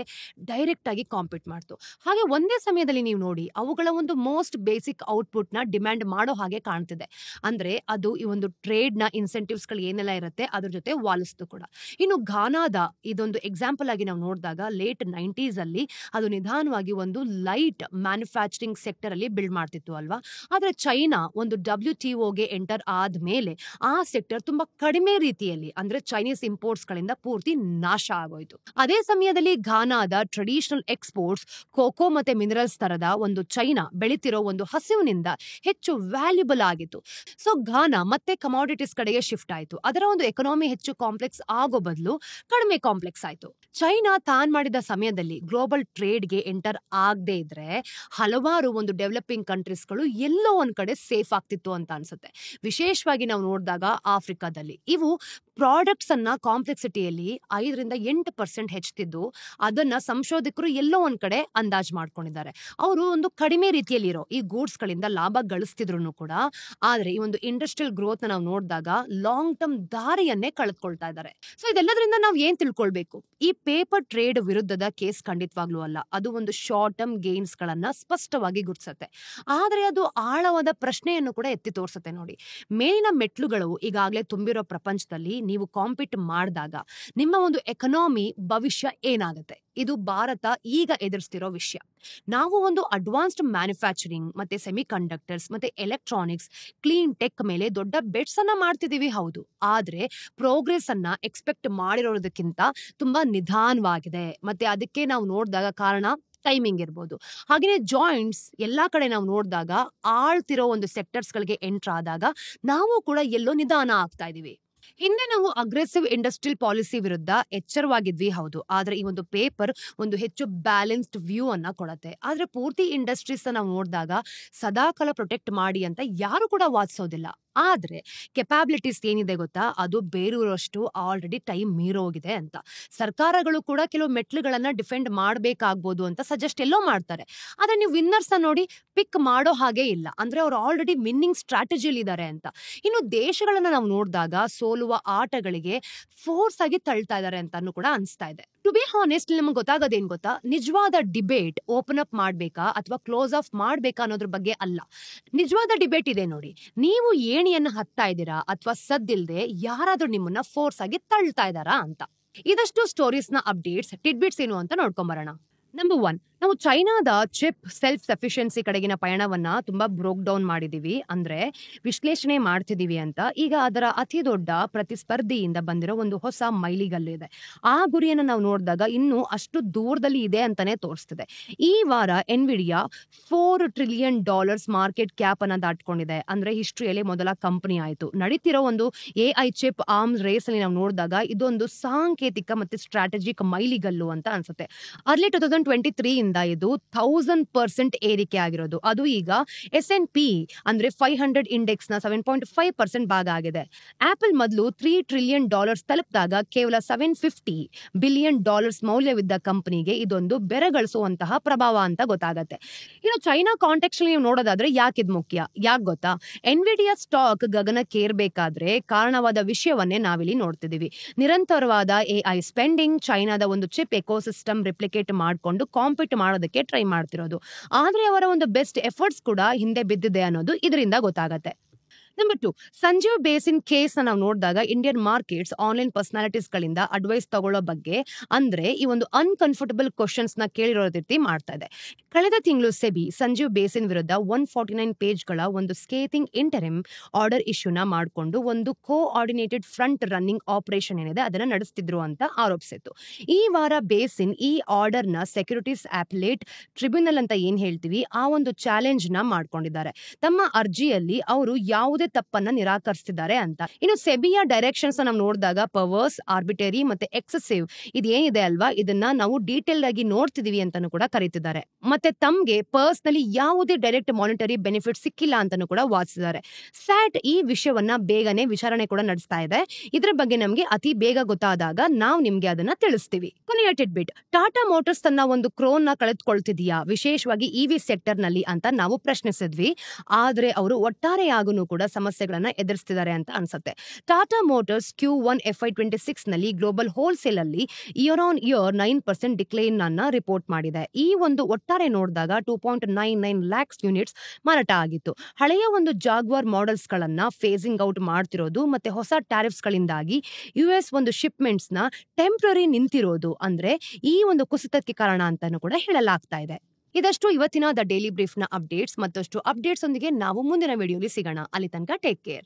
ಡೈರೆಕ್ಟ್ ಆಗಿ ಕಾಂಪೀಟ್ ಮಾಡ್ತು. ಹಾಗೆ ಒಂದೇ ಸಮಯದಲ್ಲಿ ನೀವು ನೋಡಿ ಅವುಗಳ ಒಂದು ಮೋಸ್ಟ್ ಬೇಸಿಕ್ ಔಟ್ಪುಟ್ ನ ಡಿಮ್ಯಾಂಡ್ ಮಾಡೋ ಹಾಗೆ ಕಾಣ್ತಿದೆ. ಅಂದ್ರೆ ಅದು ಈ ಒಂದು ಟ್ರೇಡ್ ನ ಇನ್ಸೆಂಟಿವ್ಸ್ ಗಳು ಏನೆಲ್ಲ ಇರುತ್ತೆ ಅದ್ರ ಜೊತೆ ವಾಲಿಸ್ತು ಕೂಡ. ಇನ್ನು ಘಾನಾದ ಇದೊಂದು ಎಕ್ಸಾಂಪಲ್ ಆಗಿ ನಾವು ನೋಡಿದಾಗ ಲೇಟ್ 90s ಅಲ್ಲಿ ಅದು ನಿಧಾನವಾಗಿ ಒಂದು ಲೈಟ್ ಮ್ಯಾನುಫ್ಯಾಕ್ಚರಿಂಗ್ ಸೆಕ್ಟರ್ ಅಲ್ಲಿ ಬಿಲ್ಡ್ ಮಾಡ್ತಿತ್ತು ಅಲ್ವಾ. ಆದ್ರೆ ಚೈನಾ ಒಂದು WTOಗೆ ಎಂಟರ್ ಆದ್ಮೇಲೆ ಆ ಸೆಕ್ಟರ್ ತುಂಬಾ ಕಡಿಮೆ ರೀತಿಯಲ್ಲಿ ಅಂದ್ರೆ ಚೈನೀಸ್ ಇಂಪೋರ್ಟ್ಸ್ ಗಳಿಂದ ಪೂರ್ತಿ ನಾಶ ಆಗೋಯ್ತು. ಅದೇ ಸಮಯದಲ್ಲಿ ಘಾನಾದ ಟ್ರೆಡಿಷನಲ್ ಎಕ್ಸ್ಪೋರ್ಟ್ಸ್ ಕೋಕೋ ಮತ್ತೆ ಮಿನರಲ್ಸ್ ತರದ ಒಂದು ಚೈನಾ ಬೆಳಿತಿರೋ ಒಂದು ಹಸಿವಿನಿಂದ ಹೆಚ್ಚು ವ್ಯಾಲ್ಯೂಬಲ್ ಆಗಿತ್ತು. ಸೊ ಘಾನಾ ಮತ್ತೆ ಕಮಾಡಿಟೀಸ್ ಕಡೆಗೆ ಶಿಫ್ಟ್ ಆಯ್ತು. ಅದರ ಒಂದು ಎಕನಾಮಿ ಹೆಚ್ಚು ಕಾಂಪ್ಲೆಕ್ಸ್ ಆಗೋ ಬದಲು ಕಡಿಮೆ ಕಾಂಪ್ಲೆಕ್ಸ್ ಆಯ್ತು. ಚೈನಾ ತಾನ್ ಮಾಡಿದ ಸಮಯದಲ್ಲಿ ಗ್ಲೋಬಲ್ ಟ್ರೇಡ್ಗೆ ಎಂಟರ್ ಆಗದೆ ಇದ್ರೆ ಹಲವಾರು ಒಂದು ಡೆವಲಪಿಂಗ್ ಕಂಟ್ರೀಸ್ಗಳು ಎಲ್ಲೋ ಒಂದ್ ಕಡೆ ಸೇಫ್ ಆಗ್ತಿತ್ತು ಅಂತ ಅನ್ಸುತ್ತೆ. ವಿಶೇಷವಾಗಿ ನಾವು ನೋಡಿದಾಗ ಆಫ್ರಿಕಾದಲ್ಲಿ ಇವು ಪ್ರಾಡಕ್ಟ್ಸ್ ಅನ್ನ ಕಾಂಪ್ಲೆಕ್ಸಿಟಿಯಲ್ಲಿ 5-8% ಹೆಚ್ಚುತ್ತಿದ್ದು ಅದನ್ನ ಸಂಶೋಧಕರು ಎಲ್ಲೋ ಒಂದ್ ಕಡೆ ಅಂದಾಜ್ ಮಾಡ್ಕೊಂಡಿದ್ದಾರೆ. ಅವರು ಒಂದು ಕಡಿಮೆ ರೀತಿಯಲ್ಲಿ ಇರೋ ಈ ಗೂಡ್ಸ್ ಗಳಿಂದ ಲಾಭ ಗಳಿಸ್ತಿದ್ರು ಕೂಡ, ಆದ್ರೆ ಈ ಒಂದು ಇಂಡಸ್ಟ್ರಿಯಲ್ ಗ್ರೋತ್ ನಾವು ನೋಡಿದಾಗ ಲಾಂಗ್ ಟರ್ಮ್ ದಾರಿಯನ್ನೇ ಕಳೆದುಕೊಳ್ತಾ ಇದ್ದಾರೆ. ಸೊ ಇದೆಲ್ಲದರಿಂದ ನಾವು ಏನ್ ತಿಳ್ಕೊಳ್ಬೇಕು? ಈ ಪೇಪರ್ ಟ್ರೇಡ್ ವಿರುದ್ಧದ ಕೇಸ್ ಖಂಡಿತವಾಗ್ಲೂ ಅಲ್ಲ. ಅದು ಒಂದು ಶಾರ್ಟ್ ಟರ್ಮ್ ಗೇನ್ಸ್ ಗಳನ್ನ ಸ್ಪಷ್ಟವಾಗಿ ಗುರುತಿಸುತ್ತೆ. ಆದ್ರೆ ಅದು ಆಳವಾದ ಪ್ರಶ್ನೆಯನ್ನು ಕೂಡ ಎತ್ತಿ ತೋರಿಸುತ್ತೆ ನೋಡಿ. ಮೇಲಿನ ಮೆಟ್ಲುಗಳು ಈಗಾಗಲೇ ತುಂಬಿರೋ ಪ್ರಪಂಚದಲ್ಲಿ ನೀವು ಕಾಂಪೀಟ್ ಮಾಡಿದಾಗ ನಿಮ್ಮ ಒಂದು ಎಕನಾಮಿ ಭವಿಷ್ಯ ಏನಾಗುತ್ತೆ? ಇದು ಭಾರತ ಈಗ ಎದುರಿಸ್ತಿರೋ ವಿಷಯ. ನಾವು ಒಂದು ಅಡ್ವಾನ್ಸ್ಡ್ ಮ್ಯಾನುಫ್ಯಾಕ್ಚರಿಂಗ್ ಮತ್ತೆ ಸೆಮಿ ಕಂಡಕ್ಟರ್ಸ್ ಮತ್ತೆ ಎಲೆಕ್ಟ್ರಾನಿಕ್ಸ್, ಕ್ಲೀನ್ ಟೆಕ್ ಮೇಲೆ ದೊಡ್ಡ ಬೆಟ್ಸ್ ಅನ್ನ ಮಾಡ್ತಿದೀವಿ ಹೌದು. ಆದ್ರೆ ಪ್ರೋಗ್ರೆಸ್ ಅನ್ನ ಎಕ್ಸ್ಪೆಕ್ಟ್ ಮಾಡಿರೋದಕ್ಕಿಂತ ತುಂಬಾ ನಿಧಾನವಾಗಿದೆ. ಮತ್ತೆ ಅದಕ್ಕೆ ನಾವು ನೋಡಿದಾಗ ಕಾರಣ ಟೈಮಿಂಗ್ ಇರ್ಬೋದು. ಹಾಗೆಯೇ ಜಾಯಿಂಟ್ಸ್ ಎಲ್ಲಾ ಕಡೆ ನಾವು ನೋಡಿದಾಗ ಆಳ್ತಿರೋ ಒಂದು ಸೆಕ್ಟರ್ಸ್ ಗಳಿಗೆ ಎಂಟರ್ ಆದಾಗ ನಾವು ಕೂಡ ಎಲ್ಲೋ ನಿಧಾನ ಆಗ್ತಾ ಇದೀವಿ. ಹಿಂದೆ ನಾವು ಅಗ್ರೆಸಿವ್ ಇಂಡಸ್ಟ್ರಿಯಲ್ ಪಾಲಿಸಿ ವಿರುದ್ಧ ಎಚ್ಚರವಾಗಿದ್ವಿ ಹೌದು. ಆದ್ರೆ ಈ ಒಂದು ಪೇಪರ್ ಒಂದು ಹೆಚ್ಚು ಬ್ಯಾಲೆನ್ಸ್ಡ್ ವ್ಯೂ ಅನ್ನ ಕೊಡತ್ತೆ. ಆದ್ರೆ ಪೂರ್ತಿ ಇಂಡಸ್ಟ್ರೀಸ್ ನಾವು ನೋಡಿದಾಗ ಸದಾಕಾಲ ಪ್ರೊಟೆಕ್ಟ್ ಮಾಡಿ ಅಂತ ಯಾರು ಕೂಡ ವಾದಿಸೋದಿಲ್ಲ. ಆದ್ರೆ ಕೆಪಾಬಿಲಿಟೀಸ್ ಏನಿದೆ ಗೊತ್ತಾ, ಅದು ಬೇರೆಯವರಷ್ಟು ಆಲ್ರೆಡಿ ಟೈಮ್ ಮೀರೋಗಿದೆ ಅಂತ. ಸರ್ಕಾರಗಳು ಕೂಡ ಕೆಲವು ಮೆಟ್ಲುಗಳನ್ನ ಡಿಫೆಂಡ್ ಮಾಡ್ಬೇಕಾಗ್ಬೋದು ಅಂತ ಸಜೆಸ್ಟ್ ಎಲ್ಲೋ ಮಾಡ್ತಾರೆ. ಆದ್ರೆ ನೀವು ವಿನ್ನರ್ಸ್ ನೋಡಿ ಪಿಕ್ ಮಾಡೋ ಹಾಗೆ ಇಲ್ಲ. ಅಂದ್ರೆ ಅವ್ರು ಆಲ್ರೆಡಿ ವಿನ್ನಿಂಗ್ ಸ್ಟ್ರಾಟಜಿಯಲ್ಲಿ ಇದ್ದಾರೆ ಅಂತ. ಇನ್ನು ದೇಶಗಳನ್ನ ನಾವು ನೋಡಿದಾಗ ಸೋಲುವ ಆಟಗಳಿಗೆ ಫೋರ್ಸ್ ಆಗಿ ತಳ್ತಾ ಇದ್ದಾರೆ ಅಂತಾನು ಕೂಡ ಅನ್ಸ್ತಾ ಇದೆ. ಟು ಬಿ ಹಾನೆಸ್ಟ್, ನಿಮ್ಗೆ ಗೊತ್ತಾಗೋದೇನ್ ಗೊತ್ತಾ, ನಿಜವಾದ ಡಿಬೇಟ್ ಓಪನ್ ಅಪ್ ಮಾಡ್ಬೇಕಾ ಅಥವಾ ಕ್ಲೋಸ್ ಆಫ್ ಮಾಡ್ಬೇಕಾ ಅನ್ನೋದ್ರ ಬಗ್ಗೆ ಅಲ್ಲ. ನಿಜವಾದ ಡಿಬೇಟ್ ಇದೆ ನೋಡಿ. ನೀವು ಏಣಿಯನ್ನ ಹತ್ತಾ ಇದ್ದೀರಾ ಅಥವಾ ಸದ್ದಿಲ್ದೆ ಯಾರಾದ್ರೂ ನಿಮ್ಮನ್ನ ಫೋರ್ಸ್ ಆಗಿ ತಳ್ತಾ ಇದ್ದಾರಾ ಅಂತ. ಇದಷ್ಟು ಸ್ಟೋರೀಸ್ ನ ಅಪ್ಡೇಟ್ಸ್ ಟಿಡ್ಬಿಟ್ಸ್ ಏನು ಅಂತ ನೋಡ್ಕೊಂಬರೋಣ. ನಂಬರ್ 1, ನಾವು ಚೈನಾದ ಚಿಪ್ ಸೆಲ್ಫ್ ಸಫಿಷಿಯನ್ಸಿ ಕಡೆಗಿನ ಪಯಣವನ್ನ ತುಂಬಾ ಬ್ರೋಕ್ ಡೌನ್ ಮಾಡಿದೀವಿ, ಅಂದ್ರೆ ವಿಶ್ಲೇಷಣೆ ಮಾಡ್ತಿದೀವಿ ಅಂತ. ಈಗ ಅದರ ಅತಿ ದೊಡ್ಡ ಪ್ರತಿಸ್ಪರ್ಧಿಯಿಂದ ಬಂದಿರೋ ಒಂದು ಹೊಸ ಮೈಲಿಗಲ್ಲಿದೆ. ಆ ಗುರಿಯನ್ನು ನಾವು ನೋಡಿದಾಗ ಇನ್ನೂ ಅಷ್ಟು ದೂರದಲ್ಲಿ ಇದೆ ಅಂತಾನೆ ತೋರಿಸ್ತಿದೆ. ಈ ವಾರ ಎನ್ವಿಡಿಯಾ $4 ಟ್ರಿಲಿಯನ್ ಮಾರ್ಕೆಟ್ ಕ್ಯಾಪ್ ಅನ್ನ ದಾಟ್ಕೊಂಡಿದೆ. ಅಂದ್ರೆ ಹಿಸ್ಟ್ರಿಯಲ್ಲಿ ಮೊದಲ ಕಂಪನಿ ಆಯ್ತು. ನಡೀತಿರೋ ಒಂದು AI ಚಿಪ್ ಆರ್ಮ್ಸ್ ರೇಸ್ ಅಲ್ಲಿ ನಾವು ನೋಡಿದಾಗ ಇದೊಂದು ಸಾಂಕೇತಿಕ ಮತ್ತೆ ಸ್ಟ್ರಾಟಜಿಕ್ ಮೈಲಿಗಲ್ಲು ಅಂತ ಅನ್ಸುತ್ತೆ. ಅರ್ಲಿ 2023 ಇಂದ ಇದು 1000% ಏರಿಕೆ ಆಗಿರೋದು. ಅದು ಈಗ S&P ಅಂದ್ರೆ 500 ಇಂಡೆಕ್ಸ್ ನ 7.5% ಭಾಗ ಆಗಿದೆ. ಆಪಲ್ ಮೊದಲು $3 ಟ್ರಿಲಿಯನ್ ತಲುಪಿದಾಗ ಕೇವಲ $750 ಬಿಲಿಯನ್ ಮೌಲ್ಯವಿದ್ದ ಕಂಪನಿಗೆ ಇದೊಂದು ಬೆರಗಳಿಸುವಂತಹ ಪ್ರಭಾವ ಅಂತ ಗೊತ್ತಾಗತ್ತೆ. ಇನ್ನು ಚೈನಾ ಕಾಂಟೆಕ್ಸ್ಟ್ ನೀವು ನೋಡೋದಾದ್ರೆ ಯಾಕಿದ್ ಮುಖ್ಯ? ಯಾಕೆ ಗೊತ್ತಾ? ಎನ್ವಿಡಿಯಾ ಸ್ಟಾಕ್ ಗಗನಕ್ಕೇರ್ಬೇಕಾದ್ರೆ ಕಾರಣವಾದ ವಿಷಯವನ್ನೇ ನಾವಿಲ್ಲಿ ನೋಡ್ತಿದೀವಿ. ನಿರಂತರವಾದ AI ಸ್ಪೆಂಡಿಂಗ್, ಚೈನಾದ ಒಂದು ಚಿಪ್ ಎಕೋಸಿಸ್ಟಮ್ ರಿಪ್ಲಿಕೇಟ್ ಮಾಡಿಕೊಂಡು ಕಾಂಪೀಟ್ ಮಾಡೋದಕ್ಕೆ ಟ್ರೈ ಮಾಡ್ತಿರೋದು. ಆದ್ರೆ ಅವರ ಒಂದು ಬೆಸ್ಟ್ ಎಫರ್ಟ್ಸ್ ಕೂಡ ಹಿಂದೆ ಬಿದ್ದಿದೆ ಅನ್ನೋದು ಇದರಿಂದ ಗೊತ್ತಾಗತ್ತೆ. ನಂಬರ್ 2, ಸಂಜೀವ್ ಬೇಸಿನ್ ಕೇಸ್ ನಾವು ನೋಡಿದಾಗ ಇಂಡಿಯನ್ ಮಾರ್ಕೆಟ್ಸ್ ಆನ್ಲೈನ್ ಪರ್ಸನಾಲಿಟೀಸ್ ಗಳಿಂದ ಅಡ್ವೈಸ್ ತಗೊಳ್ಳೋ ಬಗ್ಗೆ, ಅಂದ್ರೆ ಈ ಒಂದು ಅನ್ಕಂಫರ್ಟಬಲ್ ಕ್ವಶನ್ಸ್ ನ ಕೇಳಿರೋ ರೀತಿ ಮಾಡ್ತಾ ಇದೆ. ಕಳೆದ ತಿಂಗಳು ಸೆಬಿ ಸಂಜೀವ್ ಬೇಸಿನ್ ವಿರುದ್ಧ 149 ಪೇಜ್ಗಳ ಒಂದು ಸ್ಕೇತಿಂಗ್ ಇಂಟರಿಮ್ ಆರ್ಡರ್ ಇಶ್ಯೂನ ಮಾಡಿಕೊಂಡು ಒಂದು ಕೋಆರ್ಡಿನೇಟೆಡ್ ಫ್ರಂಟ್ ರನ್ನಿಂಗ್ ಆಪರೇಷನ್ ಏನಿದೆ ಅದನ್ನ ನಡೆಸ್ತಿದ್ರು ಅಂತ ಆರೋಪಿಸಿತ್ತು. ಈ ವಾರ ಬೇಸಿನ್ ಈ ಆರ್ಡರ್ ನ ಸೆಕ್ಯೂರಿಟೀಸ್ ಅಪೆಲೇಟ್ ಟ್ರಿಬ್ಯುನಲ್ ಅಂತ ಏನ್ ಹೇಳ್ತೀವಿ ಆ ಒಂದು ಚಾಲೆಂಜ್ ನ ಮಾಡ್ಕೊಂಡಿದ್ದಾರೆ. ತಮ್ಮ ಅರ್ಜಿಯಲ್ಲಿ ಅವರು ಯಾವುದೇ ತಪ್ಪನ್ನ ನಿರಾಕರಿಸ್ತಿದ್ದಾರೆ ಅಂತ. ಇನ್ನು ಸೆಬಿಯ ಡೈರೆಕ್ಷನ್ಸ್ ನಾವು ನೋಡಿದಾಗ ಪವರ್ಸ್, ಆರ್ಬಿಟರಿ ಮತ್ತೆ ಎಕ್ಸೆಸಿವ್ ಇದೇನಿದೆ ಅಲ್ವಾ, ಇದನ್ನ ನಾವು ಡೀಟೇಲ್ ಆಗಿ ನೋಡ್ತಿದೀವಿ ಅಂತಾನು ಕೂಡ ಕರೀತಿದ್ದಾರೆ. ಮತ್ತೆ ತಮ್ಗೆ ಪರ್ಸ್ನಲಿ ಯಾವುದೇ ಡೈರೆಕ್ಟ್ ಮಾನಿಟರಿ ಬೆನಿಫಿಟ್ ಸಿಕ್ಕಿಲ್ಲ ಅಂತಾನು ಕೂಡ ವಾದಿಸಿದ್ದಾರೆ. ಸ್ಯಾಟ್ ಈ ವಿಷಯವನ್ನ ಬೇಗನೆ ವಿಚಾರಣೆ ಕೂಡ ನಡೆಸ್ತಾ ಇದೆ. ಇದ್ರ ಬಗ್ಗೆ ನಮ್ಗೆ ಅತಿ ಬೇಗ ಗೊತ್ತಾದಾಗ ನಾವು ನಿಮ್ಗೆ ಅದನ್ನ ತಿಳಿಸ್ತೀವಿ. ಕೊನೆಯ ಟಿಡ್ಬಿಟ್, ಟಾಟಾ ಮೋಟಾರ್ಸ್ ತನ್ನ ಒಂದು ಕ್ರೋನ್ ನ ಕಳೆದುಕೊಳ್ತಿದೀಯಾ, ವಿಶೇಷವಾಗಿ ಇವಿ ಸೆಕ್ಟರ್ ನಲ್ಲಿ ಅಂತ ನಾವು ಪ್ರಶ್ನಿಸಿದ್ವಿ. ಆದ್ರೆ ಅವರು ಒಟ್ಟಾರೆಯಾಗೂ ಕೂಡ ಸಮಸ್ಯೆಗಳನ್ನ ಎದುರಿಸ್ತಿದ್ದಾರೆ ಅಂತ ಅನ್ಸುತ್ತೆ. ಟಾಟಾ ಮೋಟಾರ್ಸ್ Q1 FY26 ನಲ್ಲಿ ಗ್ಲೋಬಲ್ ಹೋಲ್ಸೇಲ್ ಅಲ್ಲಿ ಇಯರ್ ಆನ್ ಇಯರ್ 9% ಡಿಕ್ಲೈನ್ ಅನ್ನ ರಿಪೋರ್ಟ್ ಮಾಡಿದೆ. ಈ ಒಂದು ಒಟ್ಟಾರೆ ನೋಡಿದಾಗ 2.99 ಲ್ಯಾಕ್ಸ್ ಯೂನಿಟ್ಸ್ ಮಾರಾಟ ಆಗಿತ್ತು. ಹಳೆಯ ಒಂದು ಜಾಗ್ವಾರ್ ಮಾಡೆಲ್ಸ್ ಗಳನ್ನ ಫೇಸಿಂಗ್ ಔಟ್ ಮಾಡ್ತಿರೋದು ಮತ್ತೆ ಹೊಸ ಟ್ಯಾರಿಫ್ಸ್ ಗಳಿಂದಾಗಿ US ಒಂದು ಶಿಪ್ಮೆಂಟ್ಸ್ ನ ಟೆಂಪ್ರರಿ ನಿಂತಿರೋದು ಅಂದ್ರೆ ಈ ಒಂದು ಕುಸಿತಕ್ಕೆ ಕಾರಣ ಅಂತಾನು ಕೂಡ ಹೇಳಲಾಗ್ತಾ ಇದೆ. ಇದಷ್ಟು ಇವತ್ತಿನ ದ ಡೈಲಿ ಬ್ರೀಫ್ ನ ಅಪ್ಡೇಟ್ಸ್. ಮತ್ತಷ್ಟು ಅಪ್ಡೇಟ್ಸ್ ಒಂದಿಗೆ ನಾವು ಮುಂದಿನ ವಿಡಿಯೋಲಿ ಸಿಗೋಣ. ಅಲ್ಲಿ ತನಕ ಟೇಕ್ ಕೇರ್.